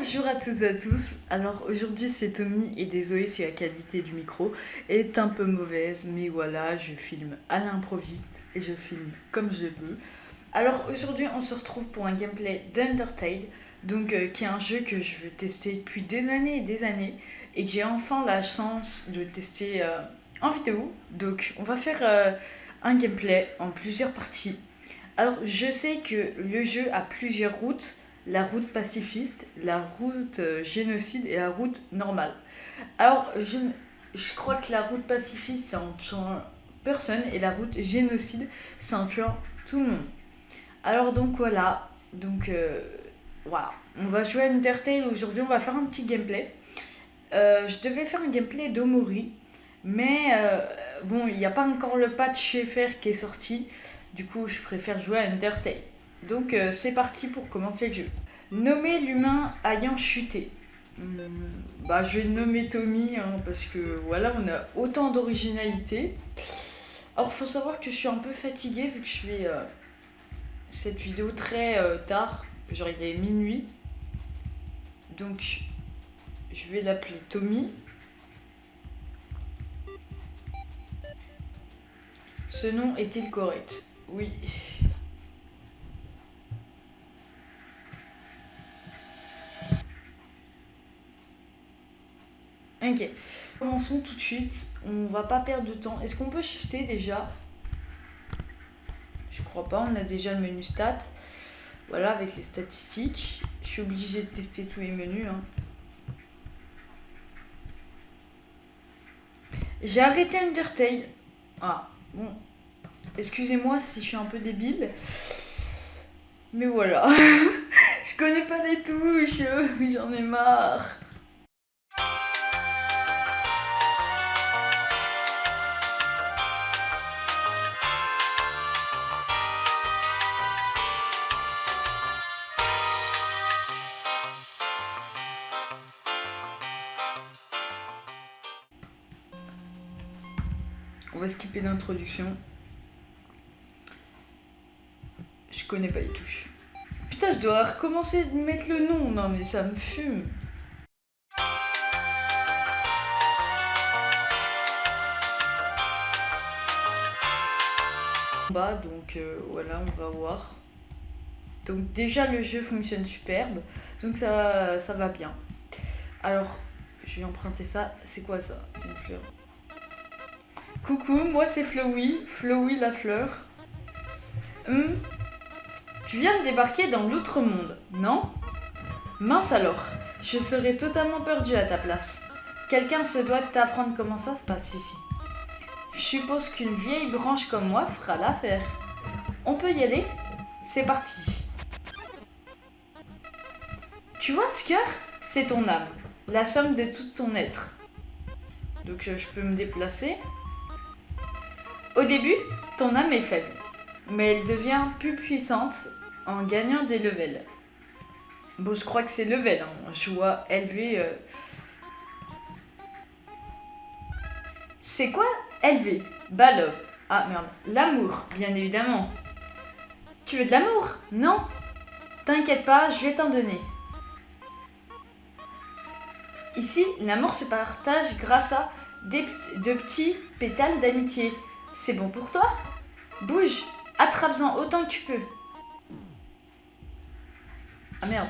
Bonjour à toutes et à tous. Alors aujourd'hui c'est Tommy et désolé si la qualité du micro est un peu mauvaise, mais voilà, je filme à l'improviste et je filme comme je veux. Alors aujourd'hui on se retrouve pour un gameplay d'Undertale, donc qui est un jeu que je veux tester depuis des années et des années et que j'ai enfin la chance de tester en vidéo. Donc on va faire un gameplay en plusieurs parties. Alors je sais que le jeu a plusieurs routes, la route pacifiste, la route génocide et la route normale. Alors je crois que la route pacifiste c'est en tuant personne et la route génocide c'est en tuant tout le monde. Alors donc voilà, voilà, on va jouer à Undertale aujourd'hui, on va faire un petit gameplay. Je devais faire un gameplay d'Omori, mais bon, il n'y a pas encore le patch FR qui est sorti, du coup je préfère jouer à Undertale. Donc c'est parti pour commencer le jeu. Nommer l'humain ayant chuté. Bah, je vais le nommer Tommy hein, parce que voilà, on a autant d'originalité. Alors faut savoir que je suis un peu fatiguée vu que je fais cette vidéo très tard, genre il est minuit. Donc je vais l'appeler Tommy. Ce nom est-il correct? Oui. Ok. Commençons tout de suite. On va pas perdre de temps. Est-ce qu'on peut shifter déjà? Je crois pas. On a déjà le menu stats. Voilà, avec les statistiques. Je suis obligée de tester tous les menus. Hein. J'ai arrêté Undertale. Ah, bon. Excusez-moi si je suis un peu débile. Mais voilà. Je connais pas les touches. J'en ai marre. On va skipper l'introduction. Je connais pas les touches. Putain, je dois recommencer de mettre le nom. Non, mais ça me fume. Donc voilà, on va voir. Donc déjà le jeu fonctionne superbe, donc ça va bien. Alors, je vais emprunter ça. C'est quoi ça? C'est une fleur. Coucou, moi c'est Flowey, Flowey la fleur. Tu viens de débarquer dans l'autre monde, non? Mince alors, je serais totalement perdue à ta place. Quelqu'un se doit de t'apprendre comment ça se passe ici. Je suppose qu'une vieille branche comme moi fera l'affaire. On peut y aller? C'est parti. Tu vois ce cœur? C'est ton âme, la somme de tout ton être. Donc je peux me déplacer. Au début, ton âme est faible, mais elle devient plus puissante en gagnant des levels. Bon, je crois que c'est level, hein. Je vois élevé. C'est quoi élevé? Bah love. Ah merde, l'amour, bien évidemment. Tu veux de l'amour? Non? T'inquiète pas, je vais t'en donner. Ici, l'amour se partage grâce à de petits pétales d'amitié. C'est bon pour toi? Bouge, attrape-en autant que tu peux. Ah merde.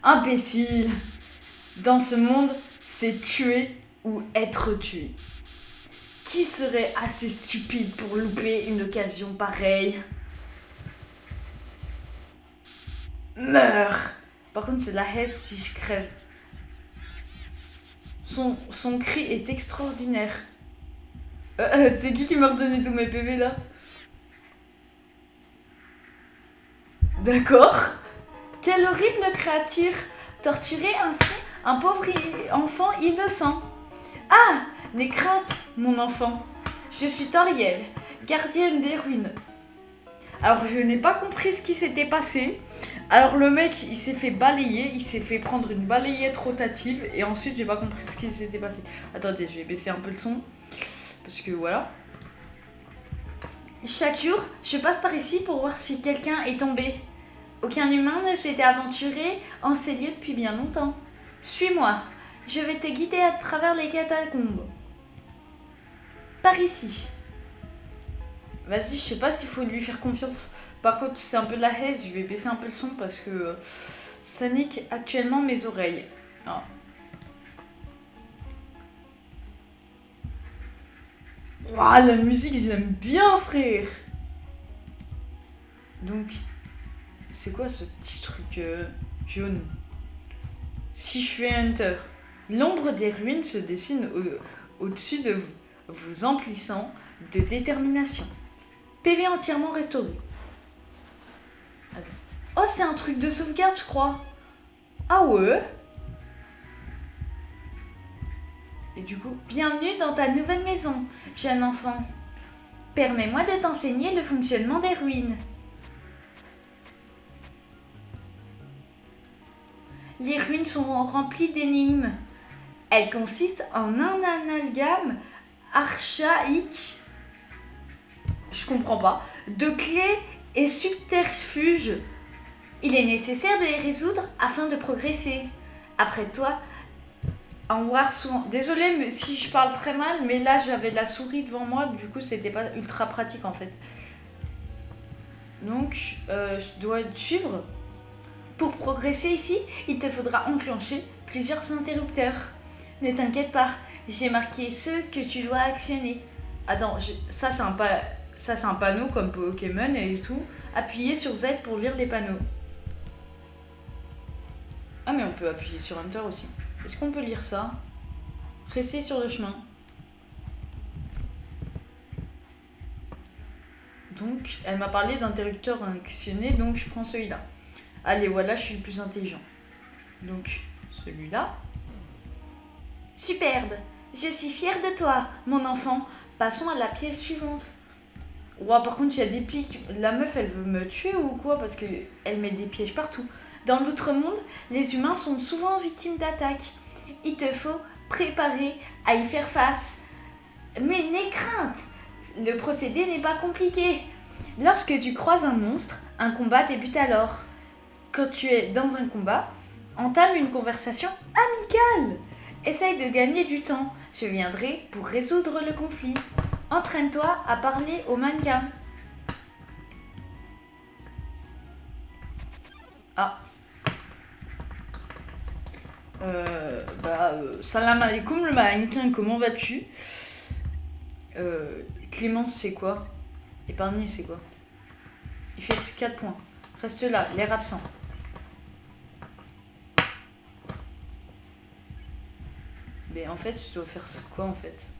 Imbécile! Dans ce monde, c'est tuer ou être tué. Qui serait assez stupide pour louper une occasion pareille? Meurs! Par contre, c'est la haisse si je crève. Son cri est extraordinaire. C'est qui m'a redonné tous mes PV là? D'accord. Quelle horrible créature! Torturer ainsi un pauvre enfant innocent. Ah! N'aie crainte, mon enfant. Je suis Toriel, gardienne des ruines. Alors je n'ai pas compris ce qui s'était passé. Alors le mec il s'est fait balayer, il s'est fait prendre une balayette rotative et ensuite j'ai pas compris ce qui s'était passé. Attendez, je vais baisser un peu le son parce que voilà. Chaque jour, je passe par ici pour voir si quelqu'un est tombé. Aucun humain ne s'était aventuré en ces lieux depuis bien longtemps. Suis-moi, je vais te guider à travers les catacombes. Par ici. Vas-y, je sais pas s'il faut lui faire confiance. Par contre, c'est un peu de la haine, je vais baisser un peu le son parce que ça nique actuellement mes oreilles. Ah. Waouh, la musique, je l'aime bien, frère. Donc, c'est quoi ce petit truc jaune? Si je fais Hunter, l'ombre des ruines se dessine au-dessus de vous, vous emplissant de détermination. PV entièrement restauré. Oh, c'est un truc de sauvegarde, je crois. Ah ouais? Et du coup, bienvenue dans ta nouvelle maison, jeune enfant. Permets-moi de t'enseigner le fonctionnement des ruines. Les ruines sont remplies d'énigmes. Elles consistent en un amalgame archaïque, je comprends pas, de clés et subterfuges. Il est nécessaire de les résoudre afin de progresser. Après toi, en voir souvent. Désolée mais si je parle très mal, mais là j'avais la souris devant moi, du coup c'était pas ultra pratique en fait. Donc, je dois te suivre. Pour progresser ici, il te faudra enclencher plusieurs interrupteurs. Ne t'inquiète pas, j'ai marqué ceux que tu dois actionner. Attends, ça c'est un panneau comme Pokémon et tout. Appuyez sur Z pour lire les panneaux. Ah mais on peut appuyer sur Enter aussi. Est-ce qu'on peut lire ça? Restez sur le chemin. Donc, elle m'a parlé d'interrupteur actionné, donc je prends celui-là. Allez, voilà, je suis le plus intelligent. Donc, celui-là. Superbe. Je suis fière de toi, mon enfant. Passons à la pièce suivante. Ouah, par contre, il y a des pics. La meuf, elle veut me tuer ou quoi? Parce qu'elle met des pièges partout. Dans l'outre-monde, les humains sont souvent victimes d'attaques. Il te faut préparer à y faire face. Mais n'aie crainte, le procédé n'est pas compliqué. Lorsque tu croises un monstre, un combat débute alors. Quand tu es dans un combat, entame une conversation amicale. Essaye de gagner du temps. Je viendrai pour résoudre le conflit. Entraîne-toi à parler au mannequin. Ah. Salam alaikum le mannequin, comment vas-tu? Clémence, c'est quoi? Épargner, c'est quoi? Il fait 4 points. Reste là, l'air absent. Mais en fait, je dois faire quoi en fait?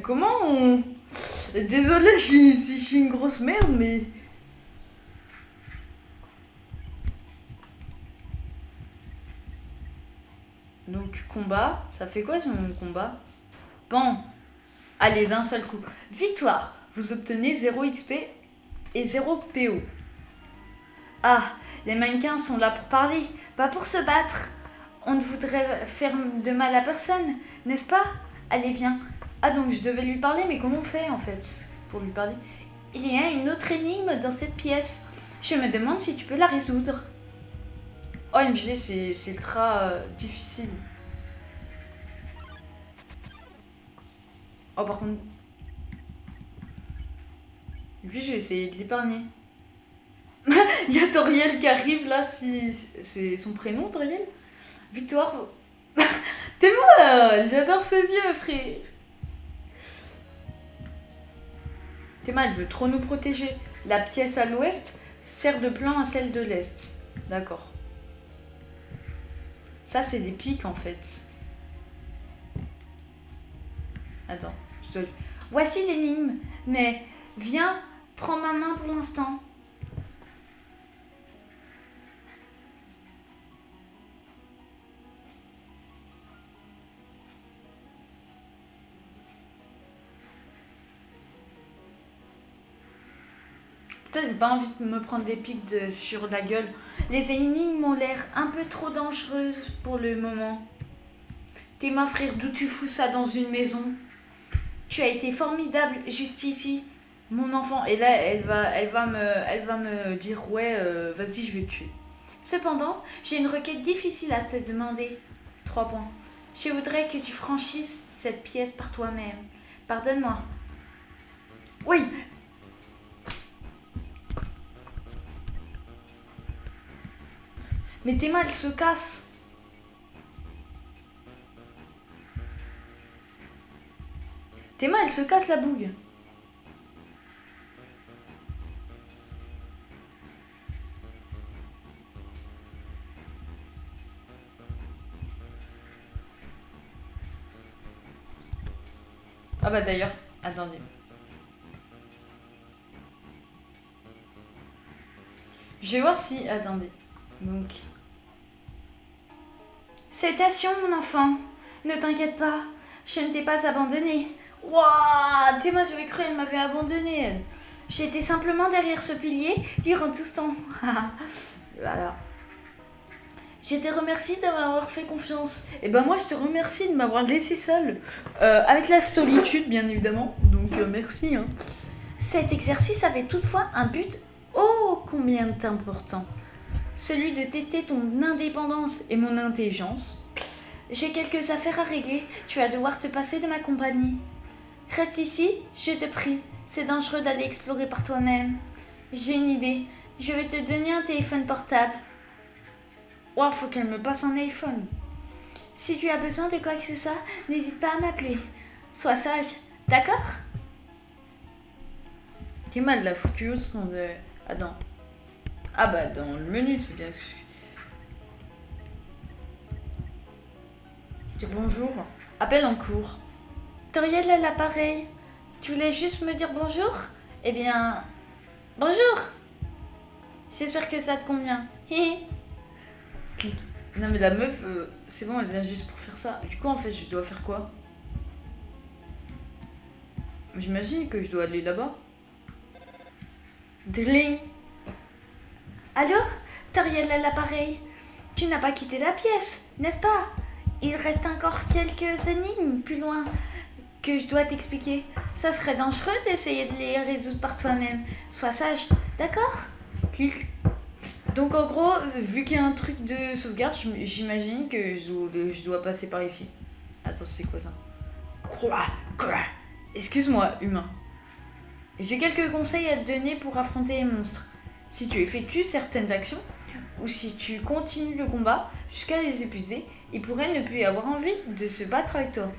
Comment on... Désolé si je suis une grosse merde, mais... Donc, combat, ça fait quoi son combat? Bon, allez, d'un seul coup. Victoire, vous obtenez 0 XP et 0 PO. Ah, les mannequins sont là pour parler, pas pour se battre. On ne voudrait faire de mal à personne, n'est-ce pas? Allez, viens. Ah, donc je devais lui parler, mais comment on fait en fait pour lui parler? Il y a une autre énigme dans cette pièce. Je me demande si tu peux la résoudre. Oh, MG, c'est ultra difficile. Oh, par contre... Lui, je vais essayer de l'épargner. Il y a Toriel qui arrive là, si c'est son prénom, Toriel. Victoire. T'es moi, j'adore ses yeux, frère. Théma, elle veut trop nous protéger. La pièce à l'ouest sert de plan à celle de l'est. D'accord. Ça, c'est des pics en fait. Attends, je dois... Voici l'énigme, mais viens, prends ma main pour l'instant. Putain, j'ai pas envie de me prendre des pics sur la gueule. Les énigmes ont l'air un peu trop dangereuses pour le moment. T'es ma frère, d'où tu fous ça dans une maison? Tu as été formidable juste ici. Mon enfant, et là, elle va me dire, ouais, vas-y, je vais te tuer. Cependant, j'ai une requête difficile à te demander. 3 points. Je voudrais que tu franchisses cette pièce par toi-même. Pardonne-moi. Oui. Mais tes mains, elles se cassent. Tes mains, elles se cassent, la bougue. Ah bah d'ailleurs, attendez. Je vais voir si... Attendez. Donc... Salutations, mon enfant. Ne t'inquiète pas, je ne t'ai pas abandonné. Waouh, tes mains, j'avais cru qu'elle m'avait abandonné, elle. J'étais simplement derrière ce pilier durant tout ce temps. Voilà. Je te remercie de m'avoir fait confiance. Et ben moi, je te remercie de m'avoir laissé seule. Avec la solitude, bien évidemment. Donc merci. Hein. Cet exercice avait toutefois un but ô combien important. Celui de tester ton indépendance et mon intelligence. J'ai quelques affaires à régler. Tu vas devoir te passer de ma compagnie. Reste ici, je te prie. C'est dangereux d'aller explorer par toi-même. J'ai une idée. Je vais te donner un téléphone portable. Wow, faut qu'elle me passe un iPhone. Si tu as besoin de quoi que ce soit, n'hésite pas à m'appeler. Sois sage, d'accord? T'es mal la foutue son de... Attends. Ah bah dans le menu, c'est bien. Dis bonjour. Appel en cours. Toriel à l'appareil. Tu voulais juste me dire bonjour? Eh bien... Bonjour. J'espère que ça te convient. Hihi. Non mais la meuf, c'est bon, elle vient juste pour faire ça. Du coup, en fait, je dois faire quoi? J'imagine que je dois aller là-bas. Dling. Allô? Toriel à l'appareil. Tu n'as pas quitté la pièce, n'est-ce pas? Il reste encore quelques énigmes plus loin que je dois t'expliquer. Ça serait dangereux d'essayer de les résoudre par toi-même. Sois sage, d'accord? Clic. Donc en gros, vu qu'il y a un truc de sauvegarde, j'imagine que je dois passer par ici. Attends, c'est quoi ça? Quoi? Excuse-moi, humain. J'ai quelques conseils à te donner pour affronter les monstres. Si tu effectues certaines actions, ou si tu continues le combat jusqu'à les épuiser, il pourrait ne plus avoir envie de se battre avec toi.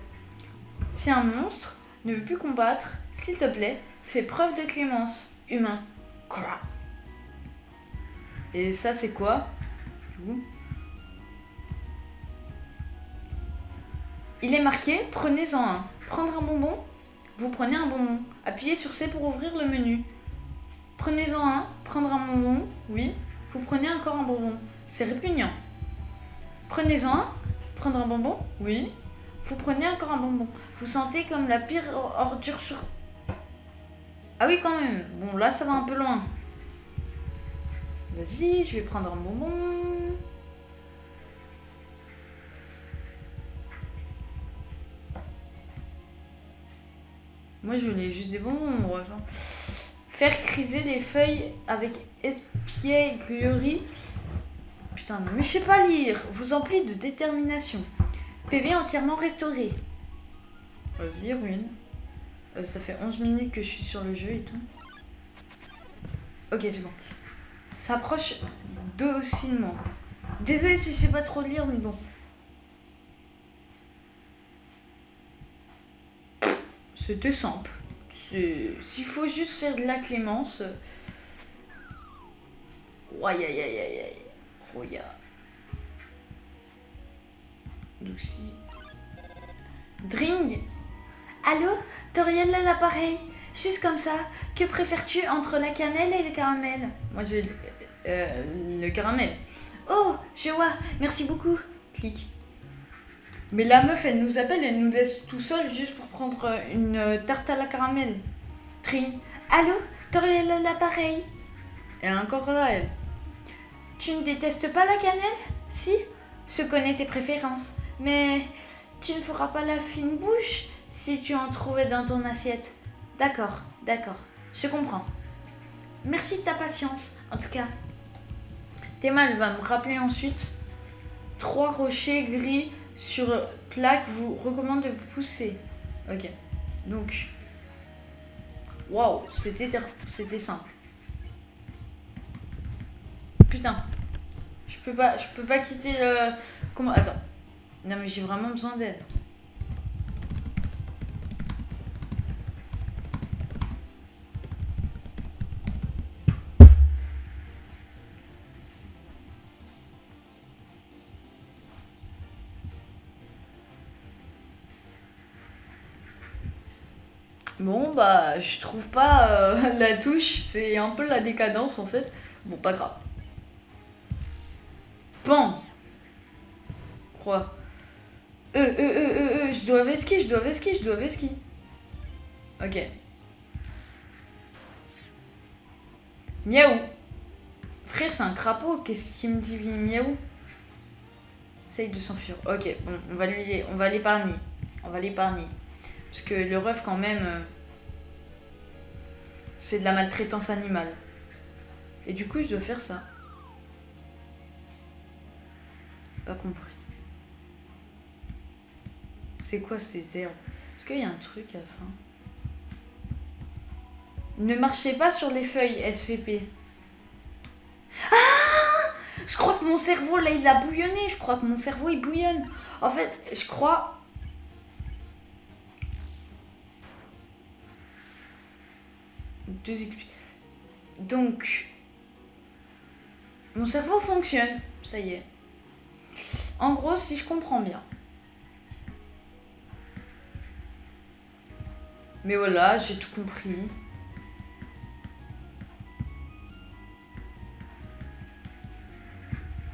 Si un monstre ne veut plus combattre, s'il te plaît, fais preuve de clémence, humain. Et ça, c'est quoi? Il est marqué, prenez-en un. Prendre un bonbon? Vous prenez un bonbon. Appuyez sur C pour ouvrir le menu. Prenez-en un. Prendre un bonbon? Oui. Vous prenez encore un bonbon. C'est répugnant. Prenez-en un. Prendre un bonbon? Oui. Vous prenez encore un bonbon. Vous sentez comme la pire ordure sur... Ah oui, quand même. Bon, là, ça va un peu loin. Vas-y, je vais prendre un bonbon. Moi, je voulais juste des bonbons, bref. Faire criser des feuilles avec espièglerie. Putain, mais je sais pas lire. Vous emplis de détermination. PV entièrement restauré. Vas-y, ruine. Ça fait 11 minutes que je suis sur le jeu et tout. Ok, c'est bon. S'approche docilement. Désolée si je sais pas trop lire, mais bon. C'était simple. S'il faut juste faire de la clémence... Aïe aïe aïe aïe aïe. Regarde. Donc si... Dring. Allô? Toriel à l'appareil. Juste comme ça. Que préfères-tu entre la cannelle et le caramel? Moi je vais... le caramel. Oh, je vois. Merci beaucoup. Clic. Mais la meuf, elle nous appelle, elle nous laisse tout seul juste pour prendre une tarte à la caramel. Tring. Allô? Toriel à l'appareil. Et encore là, elle. Tu ne détestes pas la cannelle? Si, je connais tes préférences. Mais tu ne feras pas la fine bouche si tu en trouvais dans ton assiette. D'accord, d'accord. Je comprends. Merci de ta patience, en tout cas. Théma, elle va me rappeler ensuite. 3 rochers gris sur plaque vous recommande de pousser. Ok. Donc. Waouh, c'était simple. Putain. Je peux pas quitter le... Comment... Attends. Non mais j'ai vraiment besoin d'aide. Bon bah je trouve pas la touche, c'est un peu la décadence en fait. Bon pas grave. Pan. Quoi? Je dois vesquy. Ok. Miaou. Frère, c'est un crapaud, qu'est-ce qu'il me dit miaou? Essaye de s'enfuir. Ok, bon, on va l'épargner. Parce que le ref, quand même, c'est de la maltraitance animale. Et du coup, je dois faire ça. Pas compris. C'est quoi ces herbes? Est-ce qu'il y a un truc à la fin? Ne marchez pas sur les feuilles, SVP. Ah! Je crois que mon cerveau, là, il a bouillonné. Je crois que mon cerveau, il bouillonne. En fait, je crois... Donc, mon cerveau fonctionne. Ça y est. En gros, si je comprends bien. Mais voilà, j'ai tout compris.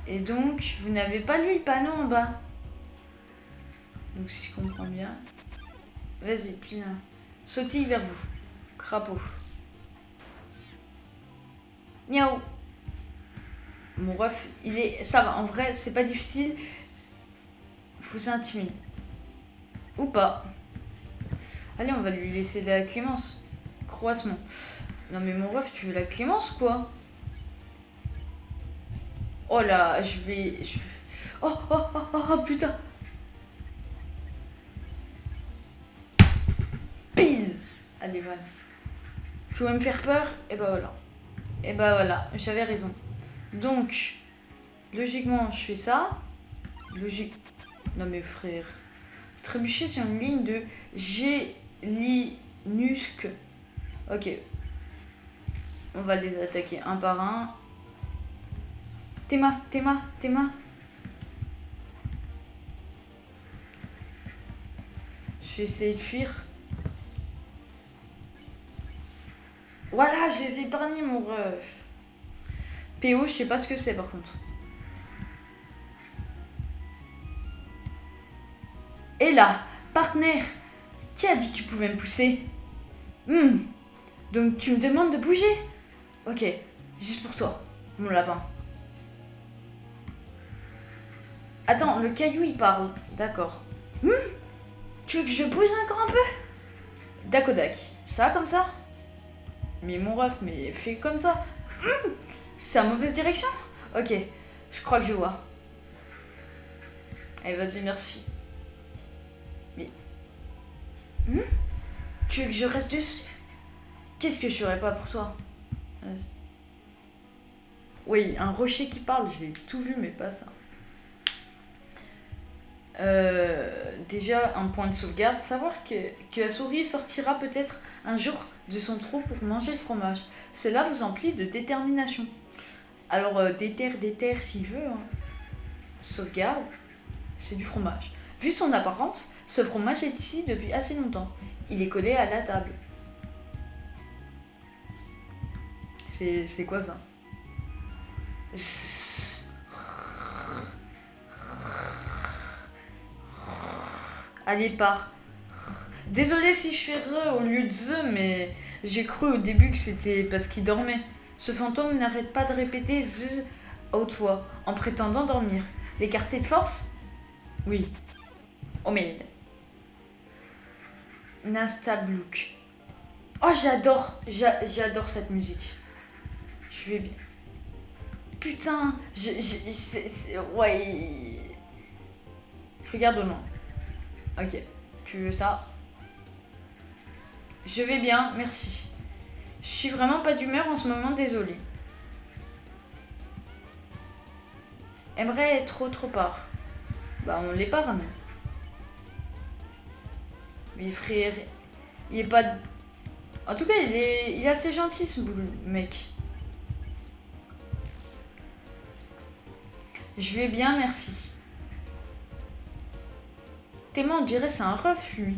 Et donc, vous n'avez pas lu le panneau en bas. Donc, si je comprends bien... Vas-y, plie là. Sautille vers vous. Crapaud. Miaou. Mon ref, il est... Ça va, en vrai, c'est pas difficile. Vous intimide. Ou pas. Allez, on va lui laisser de la clémence. Croissement. Non mais mon ref, tu veux la clémence ou quoi? Oh là, je vais... Oh, putain. Pile. Allez, voilà. Tu veux me faire peur? Et bah voilà, j'avais raison. Donc, logiquement, je fais ça. Non mais frère. Trébucher sur une ligne de Gélinusque. Ok. On va les attaquer un par un. Théma. Je vais essayer de fuir. Voilà, je les ai épargnés, mon ref. PO, je sais pas ce que c'est par contre. Et là, partenaire, qui a dit que tu pouvais me pousser? Donc tu me demandes de bouger? Ok, juste pour toi, mon lapin. Attends, le caillou il parle, d'accord. Tu veux que je bouge encore un peu? Dakodak, ça comme ça? Mais mon ref, mais fais comme ça. C'est la mauvaise direction? Ok, je crois que je vois. Allez, vas-y, merci. Mais... Tu veux que je reste dessus? Qu'est-ce que je ferais pas pour toi? Vas-y. Oui, un rocher qui parle, j'ai tout vu, mais pas ça. Déjà, un point de sauvegarde. Savoir que la souris sortira peut-être un jour de son trou pour manger le fromage. Cela vous emplit de détermination. Alors, déterre s'il veut. Hein. Sauvegarde, c'est du fromage. Vu son apparence, ce fromage est ici depuis assez longtemps. Il est collé à la table. C'est quoi ça? Allez, pars. Désolé si je fais re au lieu de the, mais j'ai cru au début que c'était parce qu'il dormait. Ce fantôme n'arrête pas de répéter z à haute voix en prétendant dormir. L'écarter de force? Oui. Oh merde. Nastablook. Oh, j'adore cette musique. Je vais bien. Putain, ouais. Regarde au nom. Ok, tu veux ça? Je vais bien, merci. Je suis vraiment pas d'humeur en ce moment, désolée. Aimerait être autre part. Bah, on l'épargne. Mais frère, il est pas. En tout cas, il est assez gentil ce mec. Je vais bien, merci. Tellement on dirait c'est un ref, lui.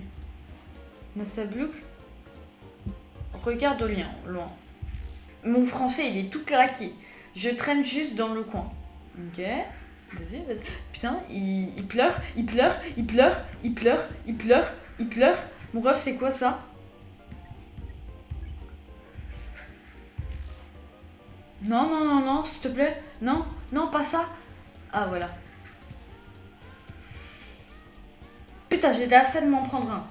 Nassablouk. Regarde au lien, loin. Mon français, il est tout claqué. Je traîne juste dans le coin. Ok. Vas-y, vas-y. Putain, il pleure, il pleure, il pleure, il pleure, il pleure, il pleure. Mon ref, c'est quoi ça? Non, non, non, non, s'il te plaît. Non, non, pas ça. Ah, voilà. Putain, j'étais assez de m'en prendre un.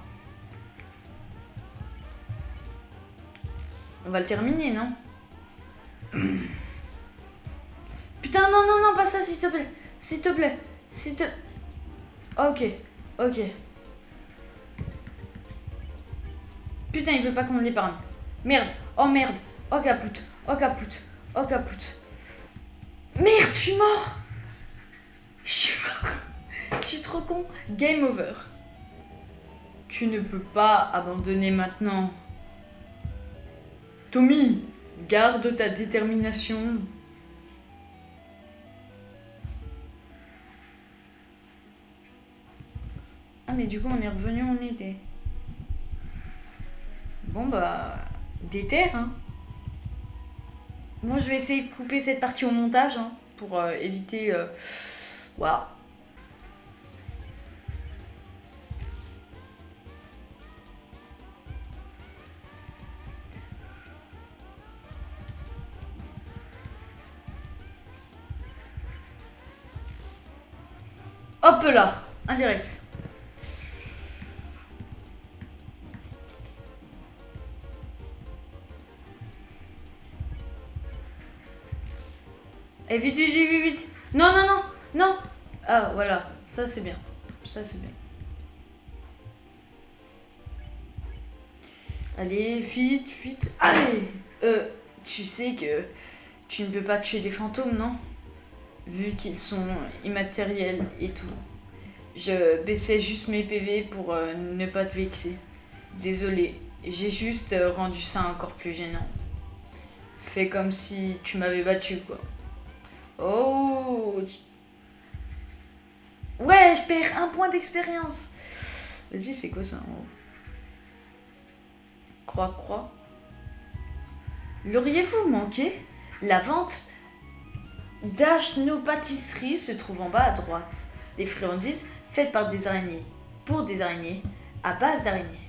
On va le terminer, non? Putain, non, non, non, pas ça, s'il te plaît. S'il te plaît. S'il te... Ok, ok. Putain, il veut pas qu'on l'épargne. Merde, oh merde, oh capoute, oh capoute, oh capoute. Merde, je suis mort. Je suis mort. Je suis trop con. Game over. Tu ne peux pas abandonner maintenant. Tommy, garde ta détermination. Ah mais du coup on est revenu en été. Bon bah, déter hein. Moi je vais essayer de couper cette partie au montage hein, pour éviter... Voilà. Hop là, indirect. Et vite, vite, vite, vite. Non, non, non, non. Ah, voilà, ça c'est bien. Ça c'est bien. Allez, vite, vite. Allez. Tu sais que tu ne peux pas tuer les fantômes, non? Vu qu'ils sont immatériels et tout. Je baissais juste mes PV pour ne pas te vexer. Désolé, j'ai juste rendu ça encore plus gênant. Fais comme si tu m'avais battu, quoi. Oh. Ouais, je perds un point d'expérience. Vas-y, c'est quoi ça en haut? Croix, croix. L'auriez-vous manqué? La vente d'Ashno Pâtisserie se trouve en bas à droite. Des friandises faites par des araignées, pour des araignées, à base d'araignées.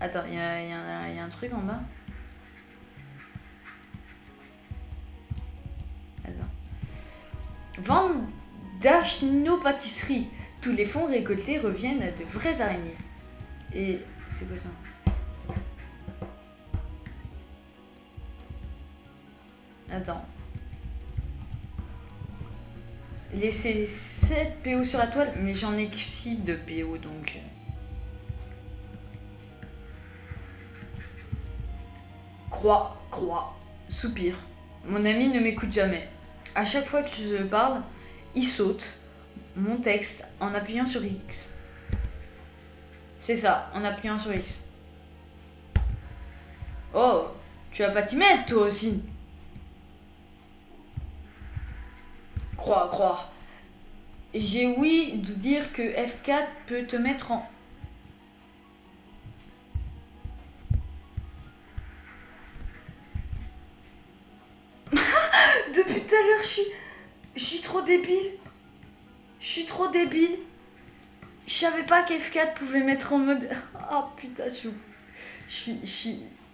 Attends, il y a un truc en bas. Attends. Vente d'Ashno Pâtisserie. Tous les fonds récoltés reviennent à de vraies araignées. Et c'est quoi ça? Attends. Laissez 7 PO sur la toile, mais j'en ai que 6 de PO donc. Croix, croix, soupir. Mon ami ne m'écoute jamais. À chaque fois que je parle, il saute mon texte en appuyant sur X. C'est ça, en appuyant sur X. Oh, tu vas pas t'y mettre toi aussi. Croix, croix. J'ai ouï dire que F4 peut te mettre en... Depuis tout à l'heure, je suis trop débile. Je suis trop débile. Je savais pas qu'F4 pouvait mettre en mode... Oh putain, je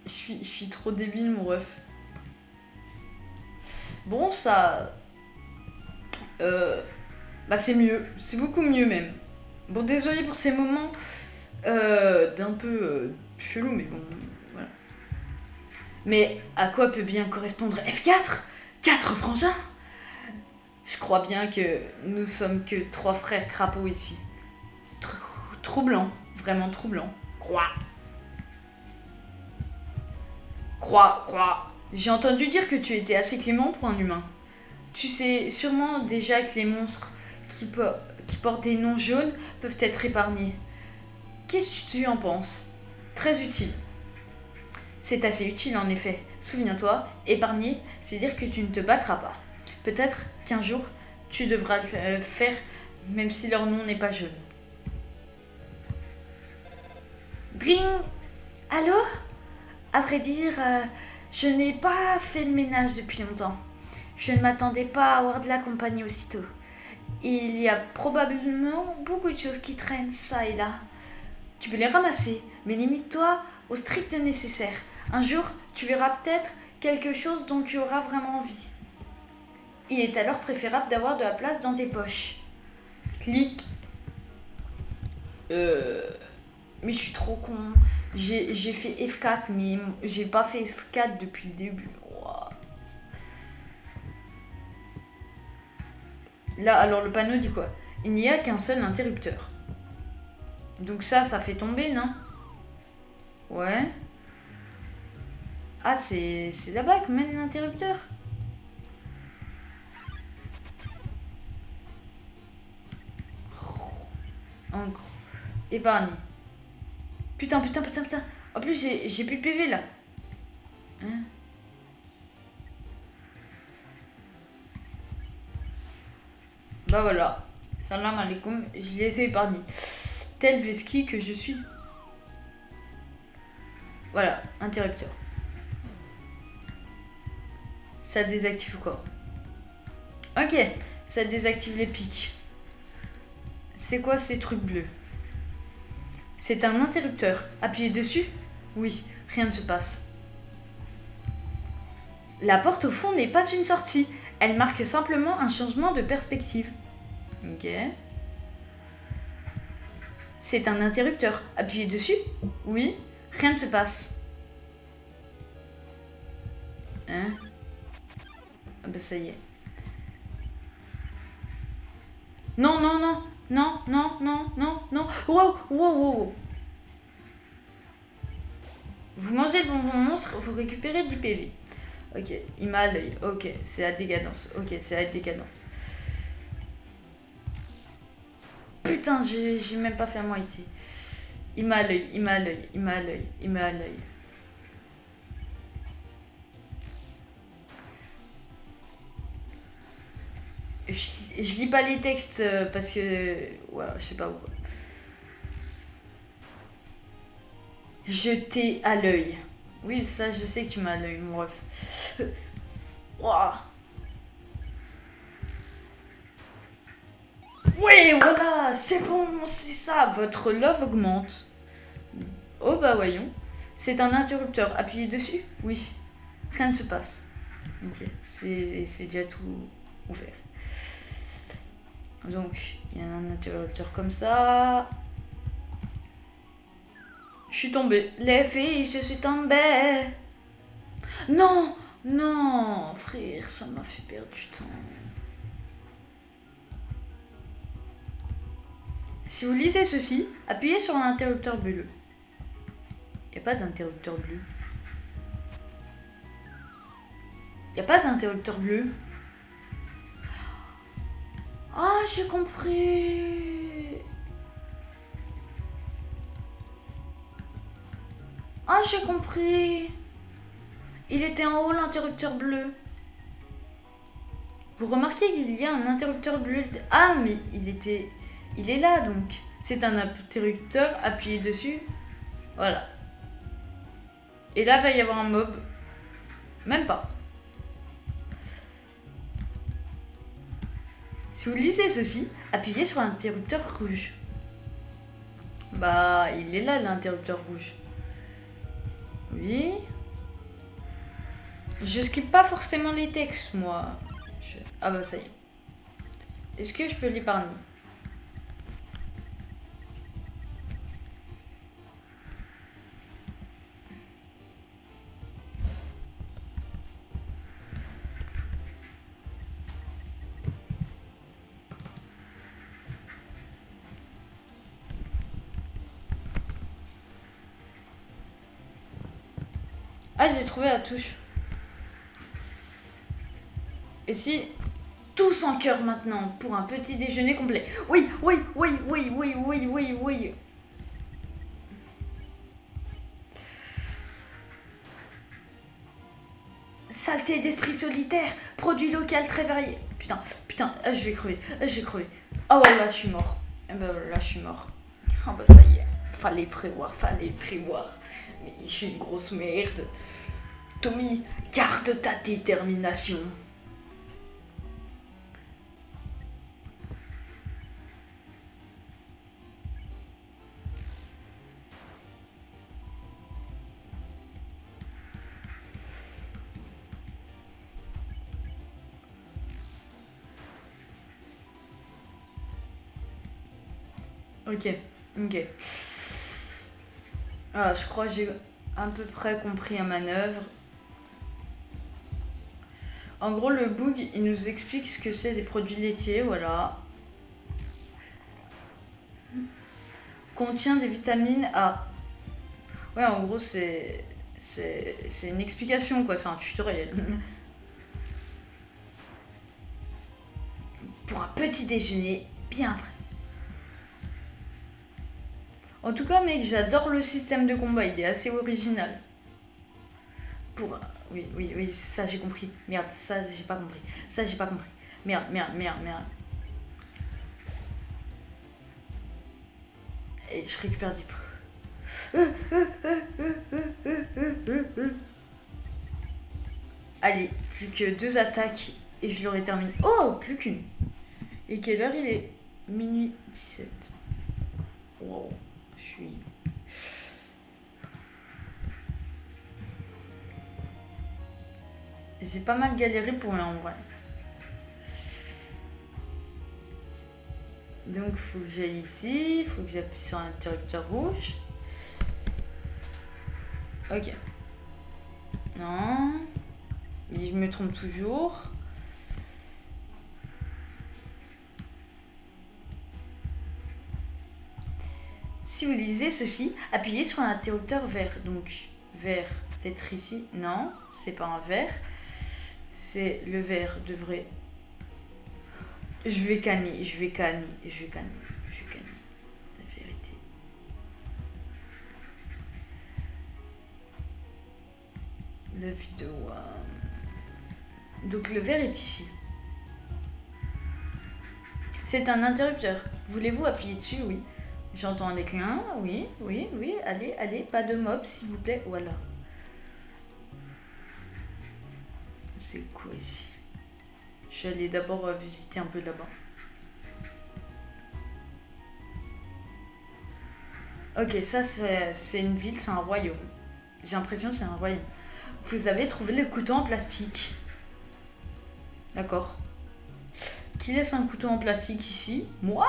suis trop débile, mon ref. Bon, ça... bah c'est mieux. C'est beaucoup mieux, même. Bon, désolé pour ces moments d'un peu chelou, mais bon, voilà. Mais à quoi peut bien correspondre F4 4 frangins? Je crois bien que nous sommes que 3 frères crapauds ici. Troublant, vraiment troublant. Croix. Croix. J'ai entendu dire que tu étais assez clément pour un humain. Tu sais sûrement déjà que les monstres qui portent des noms jaunes peuvent être épargnés. Qu'est-ce que tu en penses? Très utile. C'est assez utile en effet. Souviens-toi, épargner, c'est dire que tu ne te battras pas. Peut-être qu'un jour, tu devras le faire, même si leur nom n'est pas jaune. Dring! Allô? À vrai dire, je n'ai pas fait le ménage depuis longtemps. Je ne m'attendais pas à avoir de la compagnie aussitôt. Il y a probablement beaucoup de choses qui traînent ça et là. Tu peux les ramasser, mais limite-toi au strict nécessaire. Un jour, tu verras peut-être quelque chose dont tu auras vraiment envie. Il est alors préférable d'avoir de la place dans tes poches. Clic. Mais je suis trop con. J'ai fait F4, mais j'ai pas fait F4 depuis le début. Wow. Là, alors le panneau dit quoi? Il n'y a qu'un seul interrupteur. Donc ça fait tomber, non? Ouais. Ah, c'est là-bas que mène l'interrupteur. En gros. Épargne. Putain. En plus, j'ai plus de PV là. Hein? Bah voilà. Salam alaikum. Je les ai épargnés. Tel Veski que je suis. Voilà, interrupteur. Ça désactive quoi? Ok, ça désactive les pics. C'est quoi ces trucs bleus? C'est un interrupteur. Appuyez dessus? Oui, rien ne se passe. La porte au fond n'est pas une sortie. Elle marque simplement un changement de perspective. Ok. C'est un interrupteur. Appuyez dessus? Oui, rien ne se passe. Hein? Ah bah ça y est. Non. Wow. Vous mangez le bonbon monstre, vous récupérez 10 PV. Ok, il m'a à l'œil. Ok, c'est à décadence. Putain, j'ai même pas fait à moi ici. Il m'a à l'œil. Je lis pas les textes parce que... Voilà, je sais pas pourquoi. Jeter à l'œil. Oui, ça, je sais que tu m'as à l'œil, mon ref. Ouah. Oui, voilà, c'est bon, c'est ça. Votre love augmente. Oh bah voyons. C'est un interrupteur. Appuyez dessus? Oui. Rien ne se passe. Ok, c'est déjà tout ouvert. Donc, il y a un interrupteur comme ça. Je suis tombée. Les filles, je suis tombée. Non, frère, ça m'a fait perdre du temps. Si vous lisez ceci, appuyez sur l'interrupteur bleu. Il n'y a pas d'interrupteur bleu. Ah, j'ai compris. Il était en haut, l'interrupteur bleu. Vous remarquez qu'il y a un interrupteur bleu. Ah, mais il est là, donc. C'est un interrupteur, appuyez dessus. Voilà. Et là, il va y avoir un mob. Même pas. Si vous lisez ceci, appuyez sur l'interrupteur rouge. Bah, il est là, l'interrupteur rouge. Oui. Je skippe pas forcément les textes, moi. Ah bah ça y est. Est-ce que je peux l'épargner? Ah, j'ai trouvé la touche. Et si... Tous en cœur maintenant pour un petit déjeuner complet. Oui, oui, oui, oui, oui, oui, oui, oui. Saleté d'esprit solitaire, produit local très varié. Putain, putain, je vais crever, je vais crever. Oh ouais, là je suis mort. Eh ben là je suis mort. Ah bah ça y est, fallait prévoir, fallait prévoir. Mais je suis une grosse merde. Tommy, garde ta détermination. Ok, ok. Ah, je crois que j'ai à peu près compris la manœuvre. En gros, le bug, il nous explique ce que c'est des produits laitiers, voilà. Contient des vitamines A. Ouais, en gros, c'est une explication, quoi. C'est un tutoriel. Pour un petit déjeuner bien frais. En tout cas, mec, j'adore le système de combat. Il est assez original. Pour... Oui, oui, oui, ça j'ai compris. Merde, ça j'ai pas compris. Ça j'ai pas compris. Merde, merde, merde, merde. Et je récupère du pot. Allez, plus que 2 attaques et je l'aurai terminé. Oh, plus qu'une. Et quelle heure il est? Minuit 17. Wow, je suis... J'ai pas mal galéré pour là en vrai. Donc faut que j'aille ici, faut que j'appuie sur l'interrupteur rouge. Ok. Non. Et je me trompe toujours. Si vous lisez ceci, appuyez sur l'interrupteur vert. Donc vert, peut-être ici. Non, c'est pas un vert. C'est le vert devrait... Je vais canner, je vais canner, je vais canner, je vais canner. La vérité. La vidéo... Donc le vert est ici. C'est un interrupteur. Voulez-vous appuyer dessus? Oui. J'entends un déclin. Oui, oui, oui. Allez, allez. Pas de mob, s'il vous plaît. Voilà. C'est quoi ici? Je vais aller d'abord visiter un peu là-bas. Ok, ça c'est une ville, c'est un royaume. J'ai l'impression que c'est un royaume. Vous avez trouvé le couteau en plastique. D'accord. Qui laisse un couteau en plastique ici? Moi.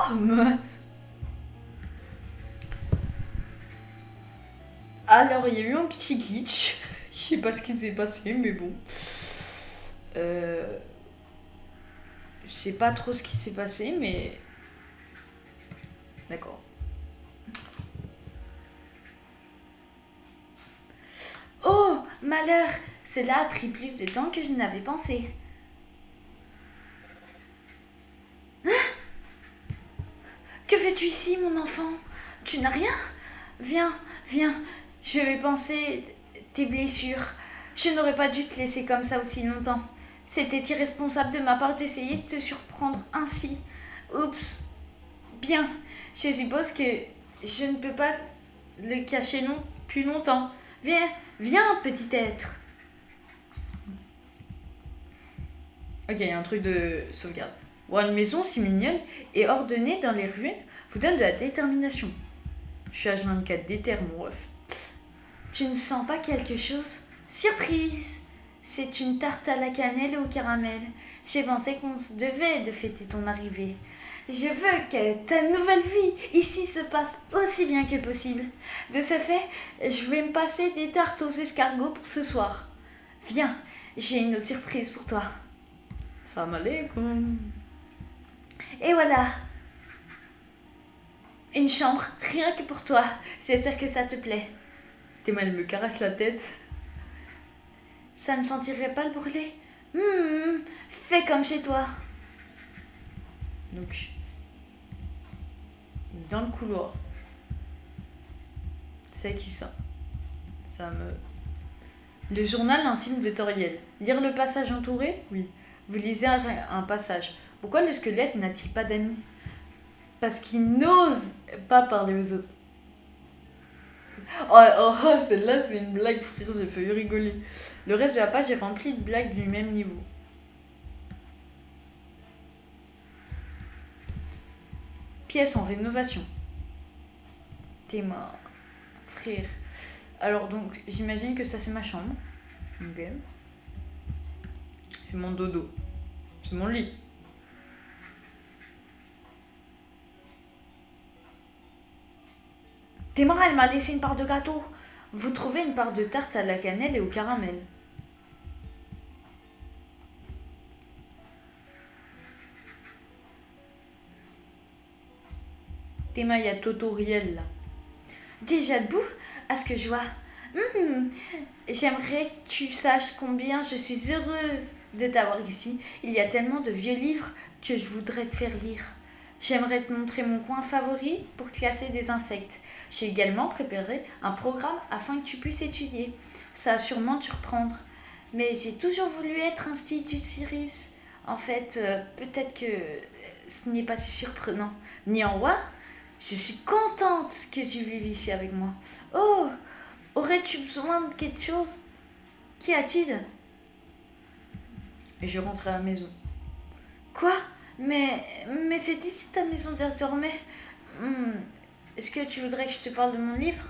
Alors, il y a eu un petit glitch. Je sais pas ce qui s'est passé, mais bon. Je sais pas trop ce qui s'est passé, mais... D'accord. Oh, malheur! Cela a pris plus de temps que je n'avais pensé. Hein? Que fais-tu ici, mon enfant? Tu n'as rien? Viens, viens, je vais penser tes blessures. Je n'aurais pas dû te laisser comme ça aussi longtemps. C'était irresponsable de ma part d'essayer de te surprendre ainsi. Oups. Bien, je suppose que je ne peux pas le cacher non plus longtemps. Viens, viens, petit être. Ok, il y a un truc de sauvegarde. Voir une maison si mignonne et ordonnée dans les ruines vous donne de la détermination. Je suis H24 déter, mon ref. Tu ne sens pas quelque chose? Surprise! C'est une tarte à la cannelle et au caramel. J'ai pensé qu'on devait de fêter ton arrivée. Je veux que ta nouvelle vie ici se passe aussi bien que possible. De ce fait, je vais me passer des tartes aux escargots pour ce soir. Viens, j'ai une autre surprise pour toi. Salam alaikum. Et voilà. Une chambre, rien que pour toi. J'espère que ça te plaît. Théma, elle me caresse la tête. Ça ne sentirait pas le brûler? Fais comme chez toi. Donc, dans le couloir. C'est qui ça? Ça me... Le journal intime de Toriel. Lire le passage entouré? Oui. Vous lisez un passage. Pourquoi le squelette n'a-t-il pas d'amis? Parce qu'il n'ose pas parler aux autres. Oh, celle-là, c'est une blague, frère, j'ai failli rigoler. Le reste de la page est rempli de blagues du même niveau. Pièce en rénovation. T'es mort, frère. Alors, donc, j'imagine que ça, c'est ma chambre. Ok. C'est mon dodo. C'est mon lit. Témora, elle m'a laissé une part de gâteau. Vous trouvez une part de tarte à la cannelle et au caramel. Théma, il y a Totoriel là. Déjà debout, à ce que je vois. J'aimerais que tu saches combien je suis heureuse de t'avoir ici. Il y a tellement de vieux livres que je voudrais te faire lire. J'aimerais te montrer mon coin favori pour classer des insectes. J'ai également préparé un programme afin que tu puisses étudier. Ça va sûrement te surprendre. Mais j'ai toujours voulu être institutrice. En fait, peut-être que ce n'est pas si surprenant. Ni en roi, je suis contente que tu vives ici avec moi. Oh, aurais-tu besoin de quelque chose? Qu'y a-t-il? Et je rentre à la maison. Quoi? Mais c'est ici ta maison désormais. Est-ce que tu voudrais que je te parle de mon livre?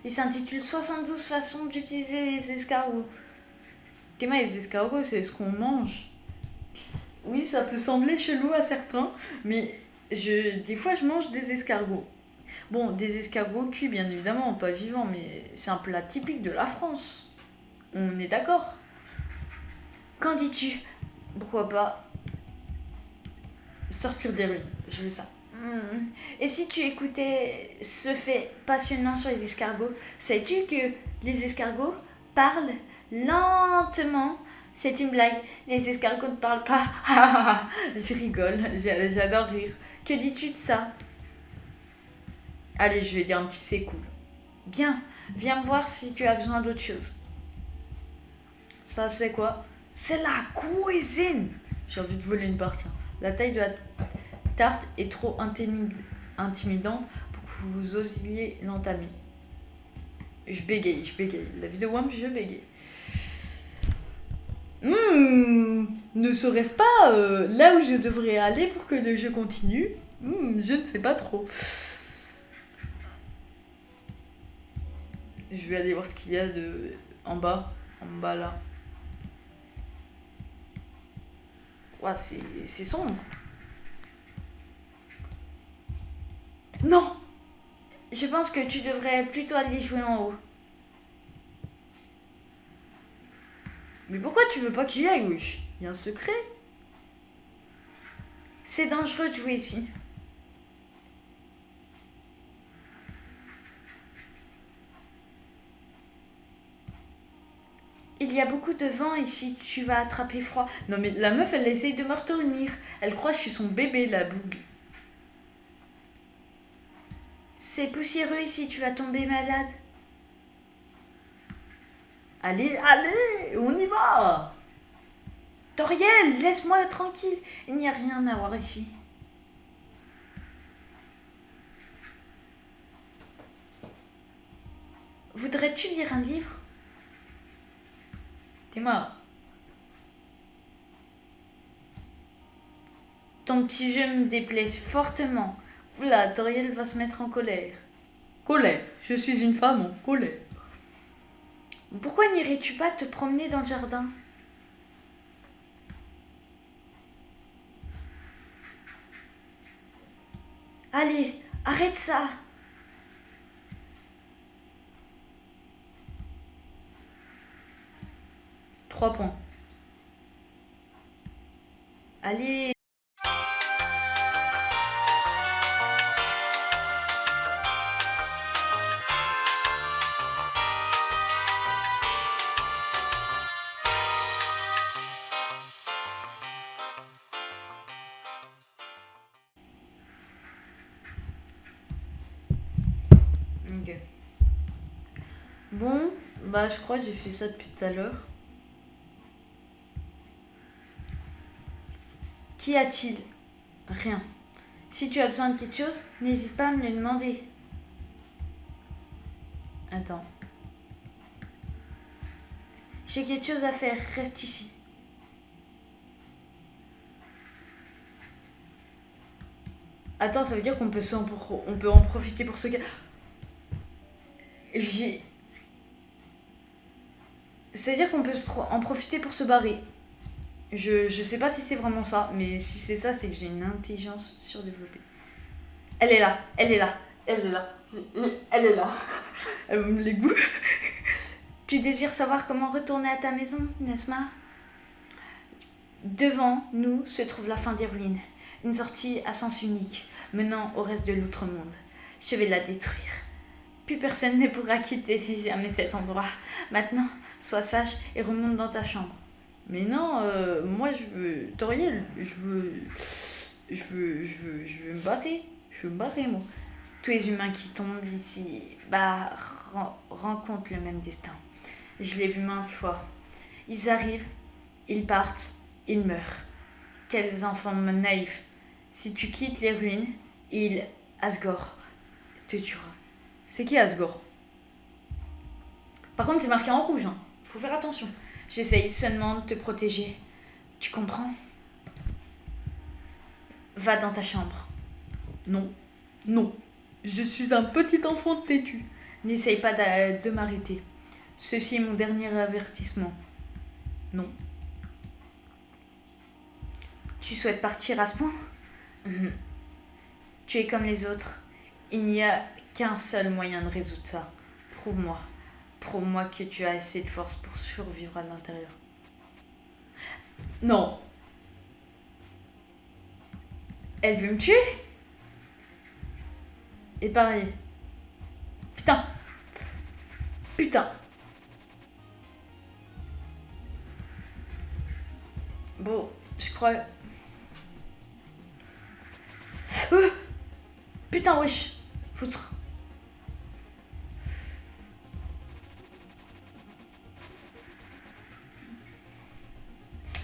Il s'intitule 72 façons d'utiliser les escargots. Théma, les escargots, c'est ce qu'on mange. Oui, ça peut sembler chelou à certains, mais des fois je mange des escargots. Bon, des escargots cuits, bien évidemment, pas vivants, mais c'est un plat typique de la France. On est d'accord? Qu'en dis-tu? Pourquoi pas sortir des ruines? Je veux ça. Et si tu écoutais ce fait passionnant sur les escargots, sais-tu que les escargots parlent lentement? C'est une blague, les escargots ne parlent pas. Je rigole, j'adore rire. Que dis-tu de ça? Allez, je vais dire un petit c'est cool. Bien, viens me voir si tu as besoin d'autre chose. Ça, c'est quoi? C'est la cuisine! J'ai envie de voler une partie. La taille de la tarte est trop intimidante pour que vous osiez l'entamer. Je bégaye. La vidéo WAMP, je bégaye. Ne serait-ce pas là où je devrais aller pour que le jeu continue? Je ne sais pas trop. Je vais aller voir ce qu'il y a en bas là. Ouais, c'est sombre. Non! Je pense que tu devrais plutôt aller jouer en haut. Mais pourquoi tu veux pas que j'y aille, wesh? Il y a un secret? C'est dangereux de jouer ici. Il y a beaucoup de vent ici, tu vas attraper froid. Non mais la meuf, elle essaye de me retenir. Elle croit que je suis son bébé, la bougue. C'est poussiéreux ici, tu vas tomber malade. Allez, on y va! Toriel, laisse-moi tranquille. Il n'y a rien à voir ici. Voudrais-tu lire un livre? T'es mort. Ton petit jeu me déplaît fortement. Oula, Toriel va se mettre en colère. Colère? Je suis une femme en colère. Pourquoi n'irais-tu pas te promener dans le jardin? Allez, arrête ça! Trois points. Allez! Bon, bah je crois que j'ai fait ça depuis tout à l'heure. Qu'y a-t-il? Rien. Si tu as besoin de quelque chose, n'hésite pas à me le demander. Attends. J'ai quelque chose à faire, reste ici. Attends, ça veut dire qu'on peut, on peut en profiter pour se... J'ai... C'est-à-dire qu'on peut en profiter pour se barrer. Je sais pas si c'est vraiment ça, mais si c'est ça, c'est que j'ai une intelligence surdéveloppée. Elle est là, elle est là, elle est là, elle est là. Elle me les goûts. Tu désires savoir comment retourner à ta maison, n'est-ce pas? Devant nous se trouve la fin des ruines, une sortie à sens unique, menant au reste de l'outre-monde. Je vais la détruire. Plus personne ne pourra quitter jamais cet endroit. Maintenant, sois sage et remonte dans ta chambre. Mais non, moi je veux... Toriel, je veux me barrer. Je veux me barrer, moi. Tous les humains qui tombent ici, rencontrent le même destin. Je l'ai vu maintes fois. Ils arrivent, ils partent, ils meurent. Quels enfants naïfs. Si tu quittes les ruines, Asgore, te tuera. C'est qui Asgore? Par contre, c'est marqué en rouge, hein. Faut faire attention. J'essaye seulement de te protéger. Tu comprends? Va dans ta chambre. Non, non. Je suis un petit enfant têtu. N'essaye pas de m'arrêter. Ceci est mon dernier avertissement. Non. Tu souhaites partir à ce point? Tu es comme les autres. Il n'y a qu'un seul moyen de résoudre ça. Prouve-moi. Prouve-moi que tu as assez de force pour survivre à l'intérieur. Non. Elle veut me tuer? Et pareil. Putain. Putain. Bon, je crois... Putain, wesh. Faut se...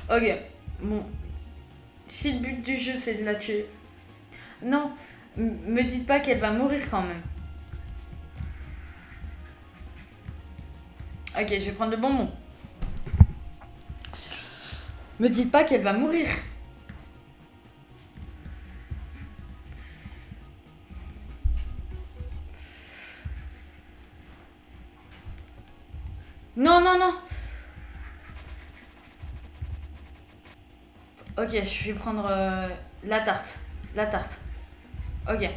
Ok, bon. Si le but du jeu c'est de la tuer... Non, me dites pas qu'elle va mourir quand même. Ok, je vais prendre le bonbon. Me dites pas qu'elle va mourir. Non, non, non. Ok, je vais prendre la tarte. La tarte. Ok.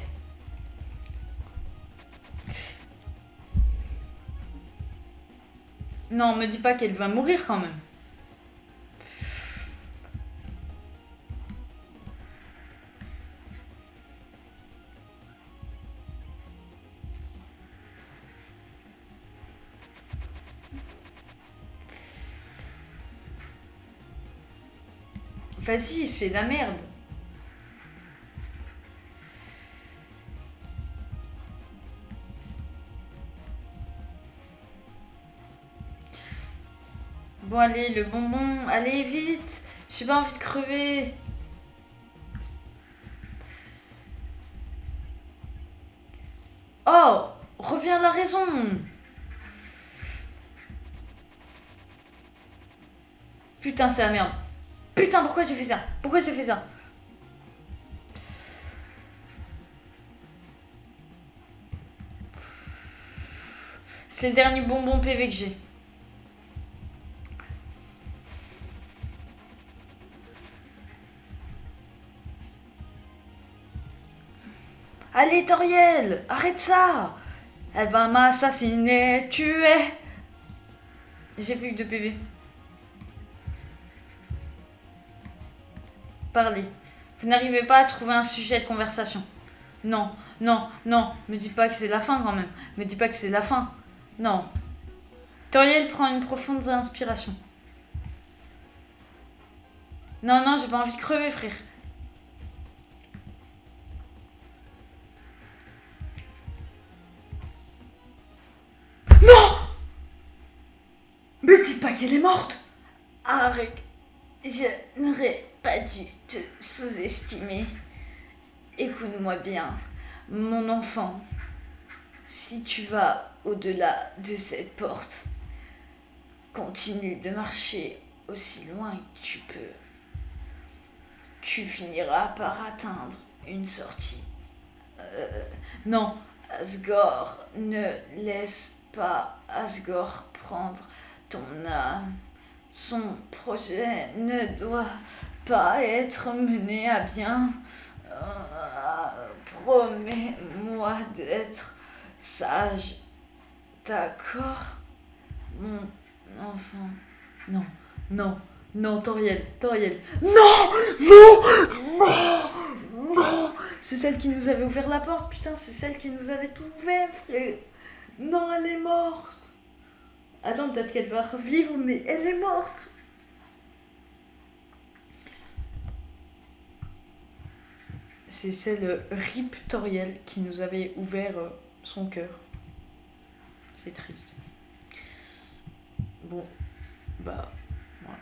Non, me dis pas qu'elle va mourir quand même. Vas-y, c'est de la merde. Bon, allez, le bonbon, allez, vite. J'ai pas envie de crever. Oh, reviens à la raison. Putain, c'est la merde. Putain, pourquoi j'ai fait ça? Pourquoi j'ai fait ça? C'est le dernier bonbon PV que j'ai. Allez, Toriel, arrête ça. Elle va m'assassiner, tuer. J'ai plus que 2 PV. Parlez. Vous n'arrivez pas à trouver un sujet de conversation. Non, non, non. Me dis pas que c'est la fin quand même. Me dis pas que c'est la fin. Non. Toriel prend une profonde inspiration. Non, non, j'ai pas envie de crever, frère. Non! Me dis pas qu'elle est morte. Arrête, je n'aurais pas dû te sous-estimer. Écoute-moi bien, mon enfant. Si tu vas au-delà de cette porte, continue de marcher aussi loin que tu peux. Tu finiras par atteindre une sortie. Non, Asgore, ne laisse pas Asgore prendre ton âme. Son projet ne doit pas être mené à bien. Promets-moi d'être sage, d'accord, mon enfant? Non, non, non, Toriel. Non, non, non, non. C'est celle qui nous avait ouvert la porte, putain, c'est celle qui nous avait tout ouvert, frère. Non, elle est morte. Attends, peut-être qu'elle va revivre, mais elle est morte. C'est celle Rip Toriel qui nous avait ouvert son cœur. C'est triste. Bon, bah, voilà.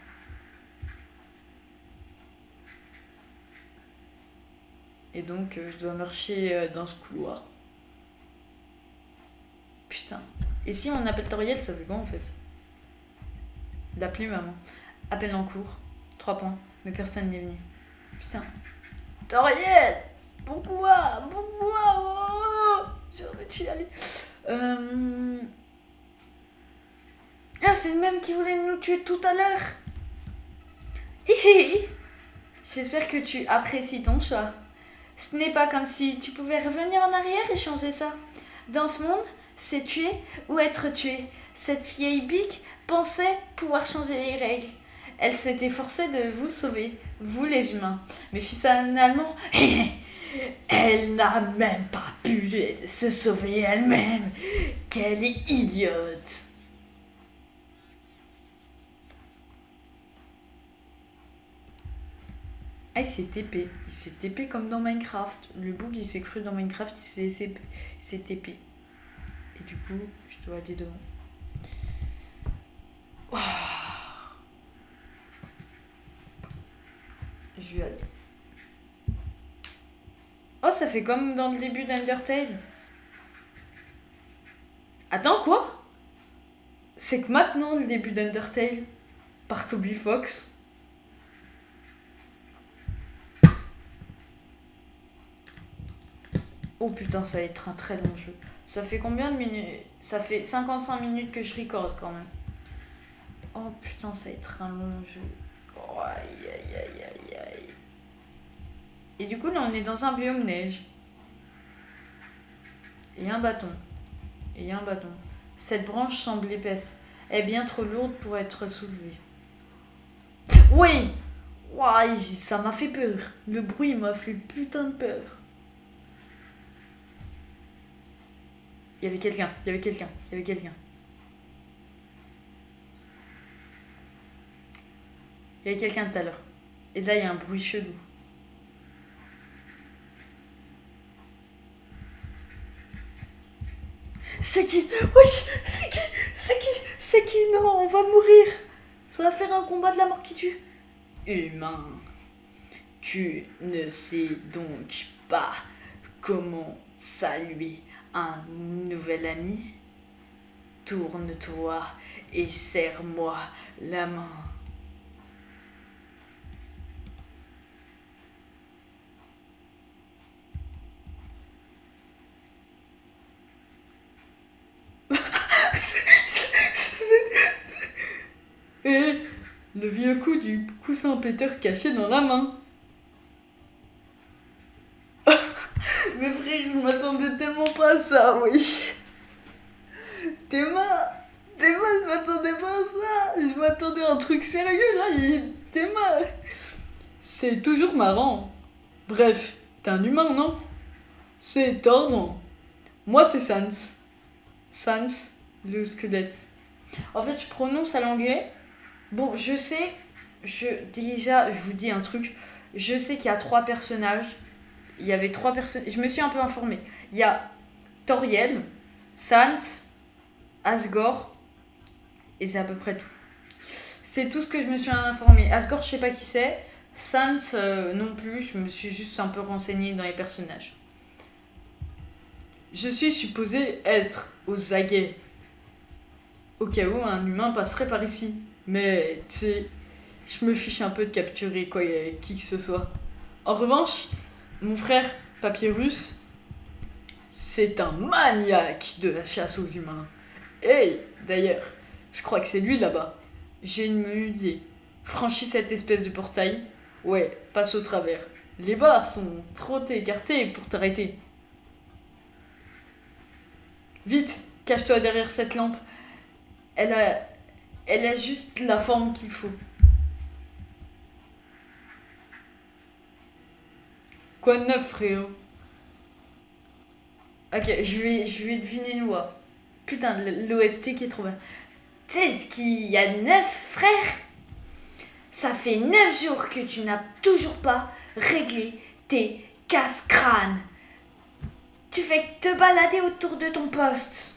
Et donc, je dois marcher dans ce couloir. Putain. Et si on appelle Toriel, ça fait quoi en fait? D'appeler maman. Appel en cours. 3 points. Mais personne n'est venu. Putain. Toriel! Pourquoi? Oh, j'aurais y aller. Ah, c'est le même qui voulait nous tuer tout à l'heure. J'espère que tu apprécies ton choix. Ce n'est pas comme si tu pouvais revenir en arrière et changer ça. Dans ce monde, c'est tuer ou être tué. Cette vieille bique pensait pouvoir changer les règles. Elle s'est efforcée de vous sauver, vous les humains. Mais finalement, elle n'a même pas pu se sauver elle-même. Quelle idiote! Ah, il s'est TP. Il s'est TP comme dans Minecraft. Le bug, il s'est cru dans Minecraft, il s'est TP. Et du coup, je dois aller devant. Oh. Je vais aller. Oh, ça fait comme dans le début d'Undertale. Attends, quoi? C'est que maintenant, le début d'Undertale, par Toby Fox. Oh putain, ça va être un très long jeu. Ça fait combien de minutes? Ça fait 55 minutes que je record quand même. Oh putain, ça va être un long jeu. Oh, aïe aïe aïe aïe aïe. Et du coup, là, on est dans un biome neige. Et un bâton. Et un bâton. Cette branche semble épaisse. Elle est bien trop lourde pour être soulevée. Oui! Ouais, ça m'a fait peur. Le bruit m'a fait putain de peur. Il y avait quelqu'un. Il y avait quelqu'un tout à l'heure. Et là, il y a un bruit chelou. C'est qui? Oui, c'est qui? Non, on va mourir. Ça va faire un combat de la mort qui tue. Humain, tu ne sais donc pas comment saluer un nouvel ami? Tourne-toi et serre-moi la main. Et le vieux coup du coussin Peter caché dans la main. Mais frère, je m'attendais tellement pas à ça, oui. Théma, je m'attendais pas à ça. Je m'attendais à un truc sérieux, là. Théma, c'est toujours marrant. Bref, t'es un humain, non? C'est Tarzan. Moi, c'est Sans. Sans, le squelette. En fait, je prononce à l'anglais. Bon, je sais, déjà, je vous dis un truc. Je sais qu'il y a 3 personnages. Il y avait 3 personnes. Je me suis un peu informée. Il y a Toriel, Sans, Asgore, et c'est à peu près tout. C'est tout ce que je me suis informé. Asgore, je sais pas qui c'est. Sans non plus, je me suis juste un peu renseignée dans les personnages. Je suis supposée être aux aguets. Au cas où un humain passerait par ici. Mais, tu sais, je me fiche un peu de capturer qui que ce soit. En revanche, mon frère Papyrus, c'est un maniaque de la chasse aux humains. Hey, d'ailleurs, je crois que c'est lui là-bas. J'ai une idée. Franchis cette espèce de portail. Ouais, passe au travers. Les barres sont trop écartées pour t'arrêter. Vite, cache-toi derrière cette lampe. Elle a juste la forme qu'il faut. Quoi de neuf, frérot? Ok, je vais deviner une voix. Putain, l'OST qui est trop bien. Tu sais ce qu'il y a de neuf, frère? Ça fait 9 jours que tu n'as toujours pas réglé tes casse-crânes. Tu fais que te balader autour de ton poste.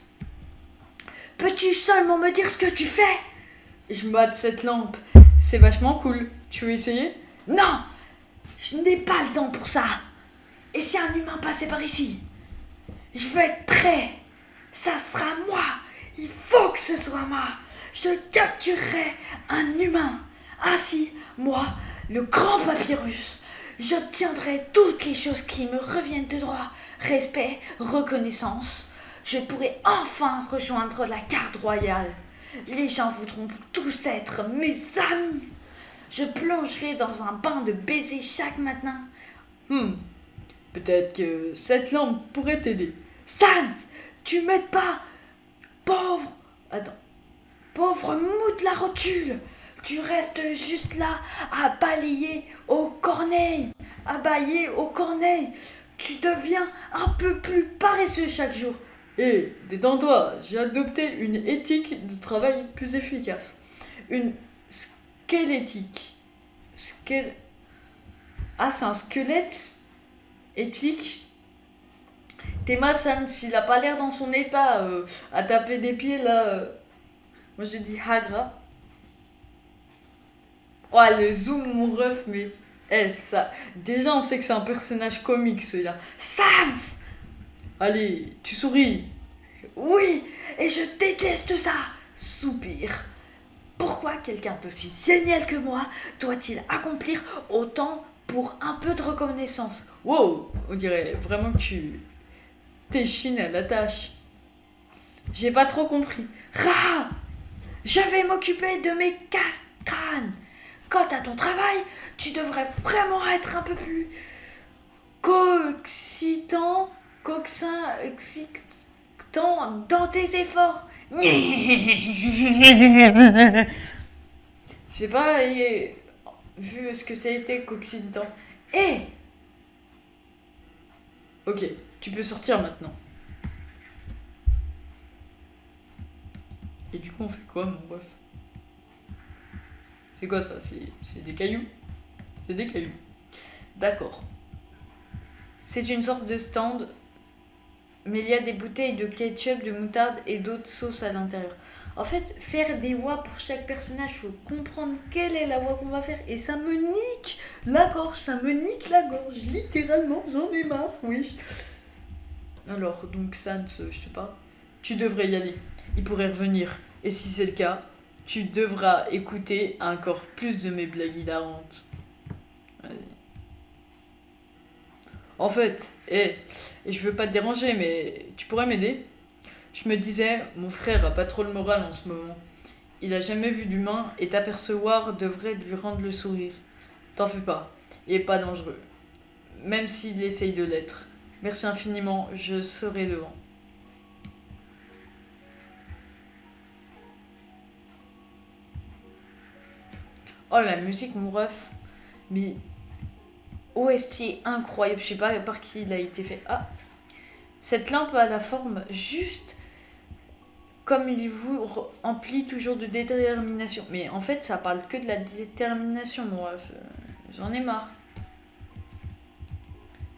Peux-tu seulement me dire ce que tu fais? Je mate cette lampe. C'est vachement cool. Tu veux essayer? Non! Je n'ai pas le temps pour ça. Et si un humain passait par ici? Je veux être prêt. Ça sera moi. Il faut que ce soit moi. Je capturerai un humain. Ainsi, moi, le grand Papyrus, j'obtiendrai toutes les choses qui me reviennent de droit. Respect, reconnaissance. Je pourrai enfin rejoindre la garde royale. Les gens voudront tous être mes amis. Je plongerai dans un bain de baisers chaque matin. Peut-être que cette lampe pourrait t'aider. Sans, tu m'aides pas. Pauvre mou de la rotule. Tu restes juste là à balayer au corneille. À bailler au corneille. Tu deviens un peu plus paresseux chaque jour. Hé, détends-toi, j'ai adopté une éthique de travail plus efficace. Une squelettique. Ah, c'est un squelette éthique. Théma Sans, s'il a pas l'air dans son état à taper des pieds là. Moi je dis Hagra. Oh, le zoom, mon ref, mais. Ça. Déjà, on sait que c'est un personnage comique celui-là. Sans! Allez, tu souris. Oui, et je déteste ça. Soupir. Pourquoi quelqu'un d'aussi génial que moi doit-il accomplir autant pour un peu de reconnaissance? Wow, on dirait vraiment que tu t'échines à la tâche. J'ai pas trop compris. Ra! Je vais m'occuper de mes casse-crânes. Quant à ton travail, tu devrais vraiment être un peu plus excitant dans tes efforts. J'ai pas vu ce que ça a été coccitant. Hé! Ok, tu peux sortir maintenant. Et du coup, on fait quoi, mon ref? C'est quoi ça? C'est des cailloux? C'est des cailloux. D'accord. C'est une sorte de stand, mais il y a des bouteilles de ketchup, de moutarde et d'autres sauces à l'intérieur. En fait, faire des voix pour chaque personnage, faut comprendre quelle est la voix qu'on va faire. Et ça me nique la gorge, littéralement, j'en ai marre, oui. Alors, donc Sans, je sais pas, tu devrais y aller. Il pourrait revenir. Et si c'est le cas, tu devras écouter encore plus de mes blagues hilarantes. Vas-y. En fait, et je veux pas te déranger, mais tu pourrais m'aider? Je me disais, mon frère a pas trop le moral en ce moment. Il a jamais vu d'humain et t'apercevoir devrait lui rendre le sourire. T'en fais pas, il est pas dangereux. Même s'il essaye de l'être. Merci infiniment, je serai devant. Oh la musique, mon ref. Mais OST incroyable, je sais pas par qui il a été fait. Ah, cette lampe a la forme juste comme il vous emplit toujours de détermination. Mais en fait, ça parle que de la détermination, mon ref. J'en ai marre.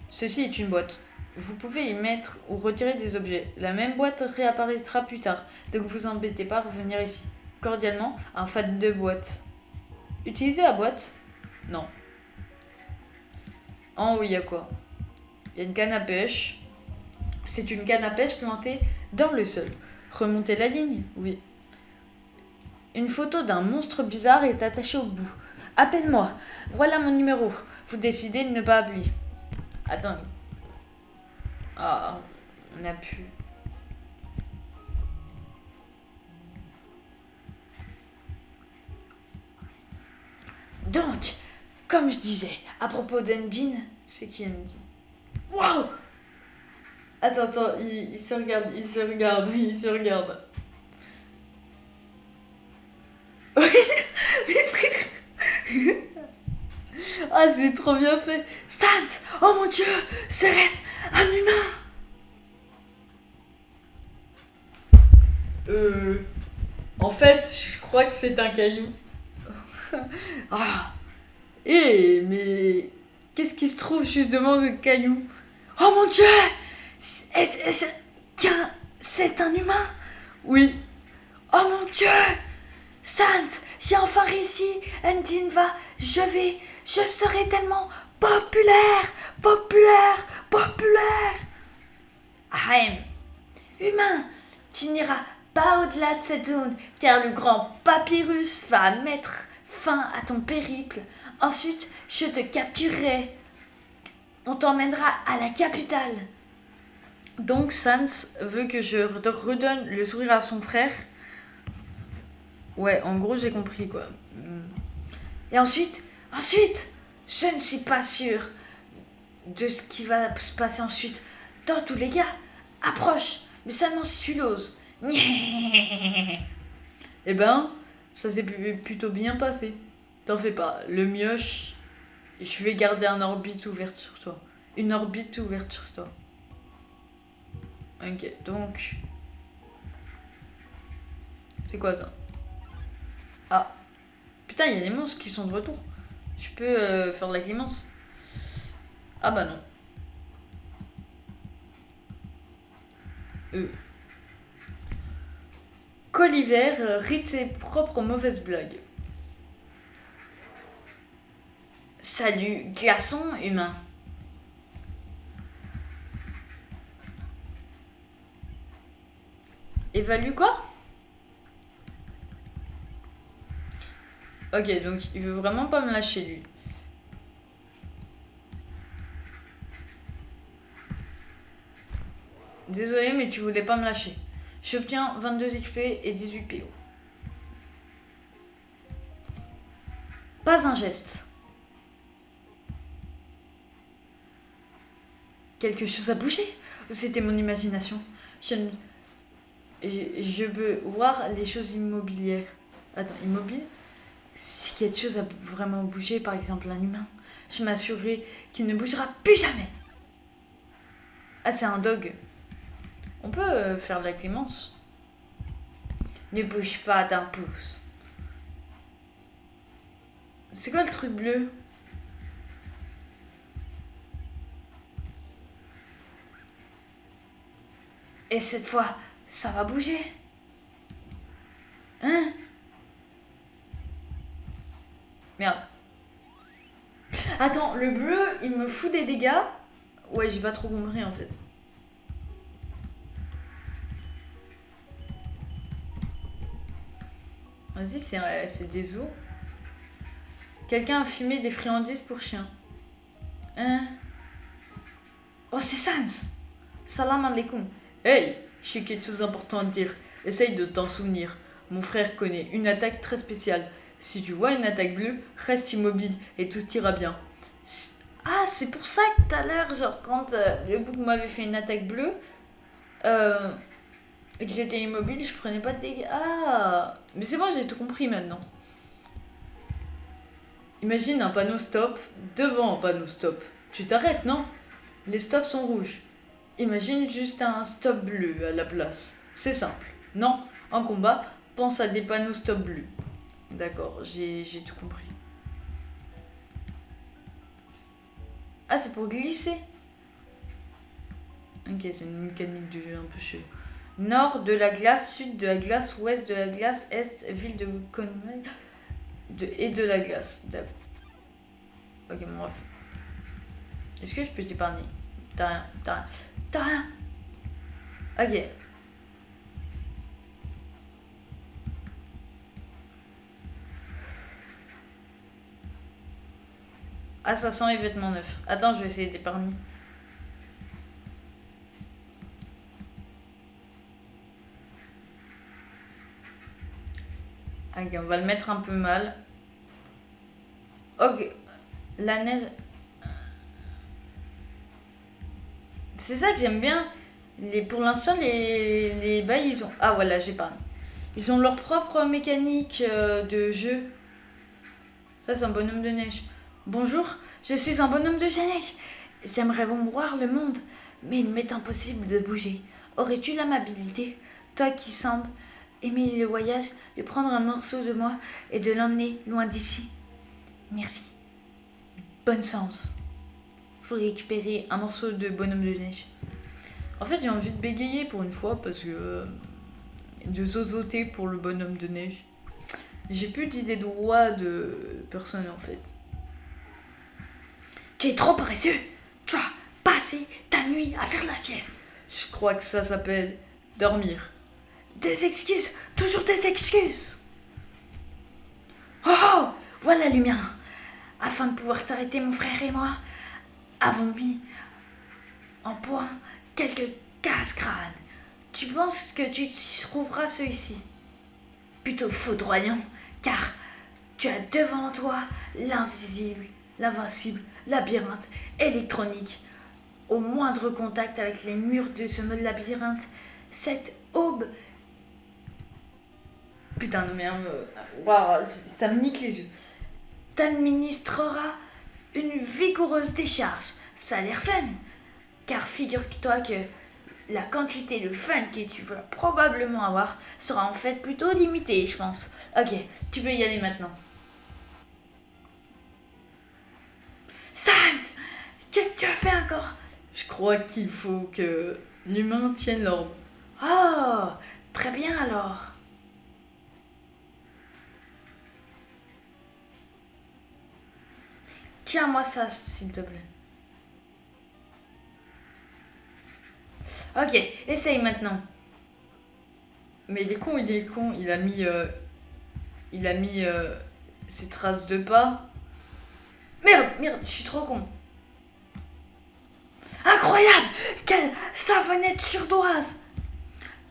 Ceci est une boîte. Vous pouvez y mettre ou retirer des objets. La même boîte réapparaîtra plus tard. Donc vous embêtez pas à revenir ici. Cordialement, un fan de boîte. Utiliser la boîte? Non. En haut, il y a quoi? Il y a une canne à pêche. C'est une canne à pêche plantée dans le sol. Remonter la ligne? Oui. Une photo d'un monstre bizarre est attachée au bout. Appelle-moi. Voilà mon numéro. Vous décidez de ne pas appeler. Attends. Ah, on a pu. Donc, comme je disais, à propos d'Undine, C'est qui Andy? waouh! Attends, il se regarde, il se regarde. Ah, c'est trop bien fait. Stant! Oh mon dieu! Serait-ce un humain? En fait, je crois que c'est un caillou. Ah! Mais qu'est-ce qui se trouve juste devant le caillou? Oh mon dieu! C'est un humain? Oui. Oh mon dieu! Sans, j'ai enfin réussi! Undine va, je serai tellement populaire! Ahem! Humain, tu n'iras pas au-delà de cette zone, car le grand papyrus va mettre fin à ton périple. Ensuite, je te capturerai. On t'emmènera à la capitale. Donc Sans veut que je redonne le sourire à son frère. Ouais, en gros, j'ai compris quoi. Et ensuite, je ne suis pas sûre de ce qui va se passer ensuite. Dans tous les cas, approche, mais seulement si tu l'oses. Eh ben, ça s'est plutôt bien passé. T'en fais pas. Le mioche, je vais garder une orbite ouverte sur toi. Une orbite ouverte sur toi. Ok, donc... C'est quoi ça? Ah. Putain, il y a des monstres qui sont de retour. Je peux faire de la clémence. Ah bah non. Colliver rit de ses propres mauvaises blagues. Salut, glaçon humain. Évalue quoi? Ok, donc il veut vraiment pas me lâcher lui. Désolé, mais tu voulais pas me lâcher. J'obtiens 22 XP et 18 PO. Pas un geste. Quelque chose a bougé? Ou c'était mon imagination? Je peux voir les choses immobilières. Attends, immobile? Si quelque chose a vraiment bougé, par exemple un humain, je m'assurerai qu'il ne bougera plus jamais. Ah, c'est un dog. On peut faire de la clémence. Ne bouge pas d'un pouce. C'est quoi le truc bleu? Et cette fois, ça va bouger. Hein? Merde. Attends, le bleu, il me fout des dégâts? Ouais, j'ai pas trop compris en fait. Vas-y, c'est des os. Quelqu'un a fumé des friandises pour chien. Hein? Oh, c'est Sans. Salam alaikum. Hey, j'ai quelque chose d'important à te dire. Essaye de t'en souvenir. Mon frère connaît une attaque très spéciale. Si tu vois une attaque bleue, reste immobile et tout ira bien. Ah, c'est pour ça que tout à l'heure, genre quand le bouc m'avait fait une attaque bleue, et que j'étais immobile, je prenais pas de dégâts. Ah, mais c'est bon, j'ai tout compris maintenant. Imagine un panneau stop devant un panneau stop. Tu t'arrêtes, non? Les stops sont rouges. Imagine juste un stop bleu à la place. C'est simple. Non, en combat, pense à des panneaux stop bleus. D'accord, j'ai tout compris. Ah, c'est pour glisser. Ok, c'est une mécanique de jeu un peu chelou. Nord de la glace, sud de la glace, ouest de la glace, est, ville de Conway. Et de la glace. Ok, bon, bref. Est-ce que je peux t'épargner? T'as rien, t'as rien. T'as rien. Ok. Ah, ça sent les vêtements neufs. Attends, je vais essayer d'épargner. Ok, on va le mettre un peu mal. Ok. La neige... C'est ça que j'aime bien. Pour l'instant, les bails, ils ont... Ah, voilà, j'épargne. Ils ont leur propre mécanique de jeu. Ça, c'est un bonhomme de neige. Bonjour, je suis un bonhomme de neige. J'aimerais voir le monde, mais il m'est impossible de bouger. Aurais-tu l'amabilité, toi qui sembles aimer le voyage, de prendre un morceau de moi et de l'emmener loin d'ici? Merci. Bonne chance. Faut récupérer un morceau de bonhomme de neige. En fait, j'ai envie de bégayer pour une fois parce que... de zozoter pour le bonhomme de neige. J'ai plus d'idées de roi de personne en fait. Tu es trop paresseux. Tu as passé ta nuit à faire la sieste. Je crois que ça s'appelle dormir. Des excuses, toujours des excuses. Oh, voilà la lumière. Afin de pouvoir t'arrêter, mon frère et moi avons mis en point quelques casse-crânes. Tu penses que tu trouveras ceux-ci plutôt foudroyants, car tu as devant toi l'invincible labyrinthe électronique. Au moindre contact avec les murs de ce labyrinthe, cette aube... Putain, non mais... Waouh, ça me nique les yeux. T'administrera une vigoureuse décharge. Ça a l'air fun, car figure-toi que la quantité de fun que tu vas probablement avoir sera en fait plutôt limitée, je pense. Ok, tu peux y aller maintenant. Sans, qu'est-ce que tu as fait encore? Je crois qu'il faut que l'humain tienne l'ordre. Oh, très bien alors. Tiens-moi ça, s'il te plaît. Ok, essaye maintenant. Mais il est con, il a mis... ses traces de pas. Merde, je suis trop con. Incroyable! Quelle savonnette surdoise!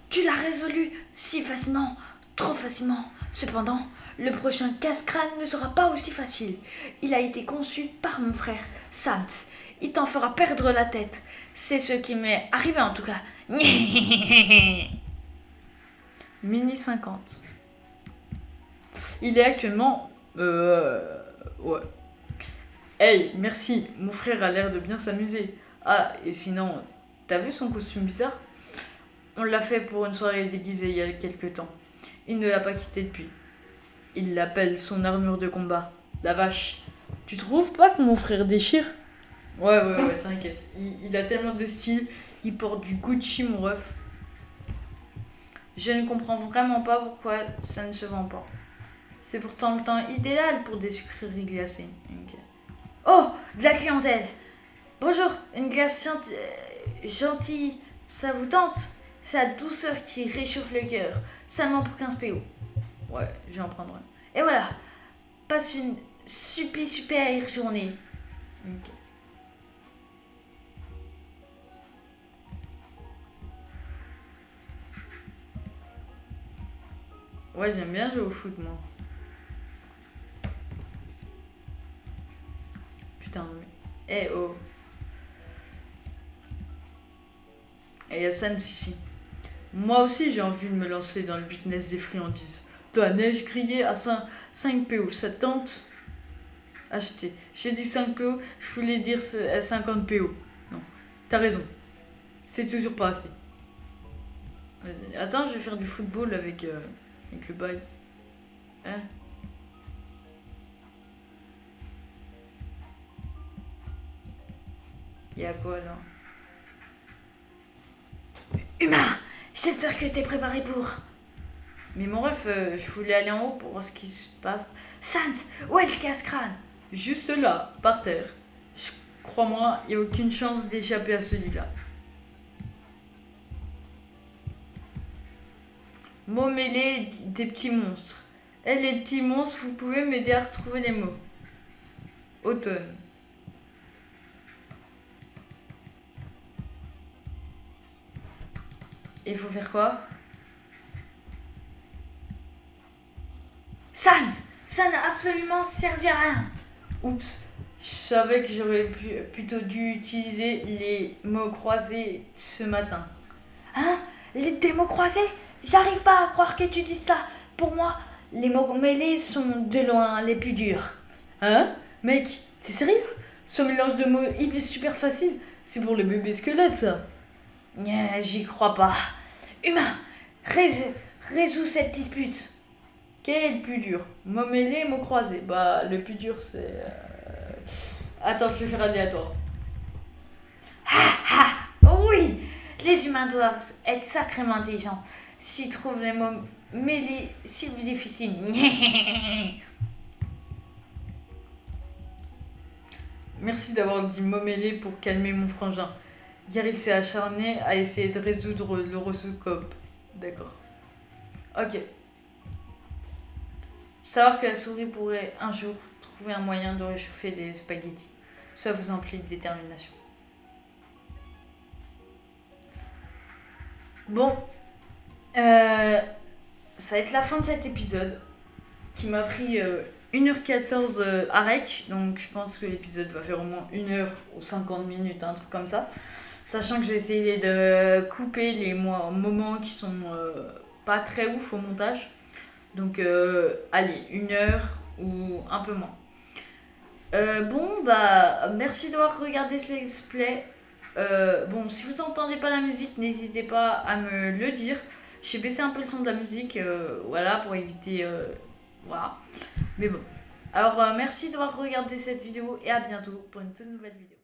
Tu l'as résolu si facilement, trop facilement. Cependant, le prochain casse-crâne ne sera pas aussi facile. Il a été conçu par mon frère, Sans. Il t'en fera perdre la tête. C'est ce qui m'est arrivé en tout cas. Mini 50. Il est actuellement... Ouais. Hey, merci, mon frère a l'air de bien s'amuser. Ah, et sinon, t'as vu son costume bizarre? On l'a fait pour une soirée déguisée il y a quelques temps. Il ne l'a pas quitté depuis. Il l'appelle son armure de combat. La vache. Tu trouves pas que mon frère déchire? Ouais, t'inquiète. Il a tellement de style qu'il porte du Gucci, mon ref. Je ne comprends vraiment pas pourquoi ça ne se vend pas. C'est pourtant le temps idéal pour des sucreries glacées. Okay. Oh, de la clientèle. Bonjour, une glace gentille, ça vous tente? C'est la douceur qui réchauffe le cœur, seulement pour 15 PO. Ouais, je vais en prendre un. Et voilà, passe une super journée. Ok. Ouais, j'aime bien jouer au foot, moi. Putain, mais... Eh oh. Et y a Sans ici. Moi aussi, j'ai envie de me lancer dans le business des friandises. De la neige grillée à 5 PO, ça te tente? Acheter. J'ai dit 5 PO, je voulais dire 50 PO. Non, t'as raison. C'est toujours pas assez. Attends, je vais faire du football avec le bail. Hein? Y'a quoi là? Humain, j'espère que t'es préparé pour... Mais mon ref, je voulais aller en haut pour voir ce qui se passe. Sant, où est le casse-crâne? Juste là, par terre. Crois-moi, il n'y a aucune chance d'échapper à celui-là. Mots mêlés des petits monstres. Eh les petits monstres, vous pouvez m'aider à retrouver les mots. Automne. Et il faut faire quoi? Sant, ça n'a absolument servi à rien. Oups, je savais que j'aurais plutôt dû utiliser les mots croisés ce matin. Hein? Des mots croisés? J'arrive pas à croire que tu dis ça. Pour moi, les mots mêlés sont de loin les plus durs. Hein? Mec, t'es sérieux? Ce mélange de mots hyper super facile, c'est pour les bébés squelettes ça. J'y crois pas. Humain, résous cette dispute. Quel est le plus dur? Mots mêlés, mots croisés. Bah, le plus dur c'est. Attends, je vais faire aléatoire. Oui, les humains doivent être sacrément intelligents s'ils trouvent les mots mêlés si difficiles. Merci d'avoir dit mots mêlés pour calmer mon frangin. Car il s'est acharné à essayer de résoudre l'horoscope. D'accord. Ok. Savoir que la souris pourrait un jour trouver un moyen de réchauffer des spaghettis. Ça vous emplit de détermination. Bon. Ça va être la fin de cet épisode. Qui m'a pris 1h14 à rec. Donc je pense que l'épisode va faire au moins 1h ou 50 minutes, un truc comme ça. Sachant que je vais essayer de couper les moments qui sont pas très ouf au montage. Donc allez, 1 heure ou un peu moins. Bon, bah merci d'avoir regardé ce let's play. Bon, si vous entendez pas la musique, n'hésitez pas à me le dire. J'ai baissé un peu le son de la musique, voilà, pour éviter... voilà. Mais bon. Alors, merci d'avoir regardé cette vidéo et à bientôt pour une toute nouvelle vidéo.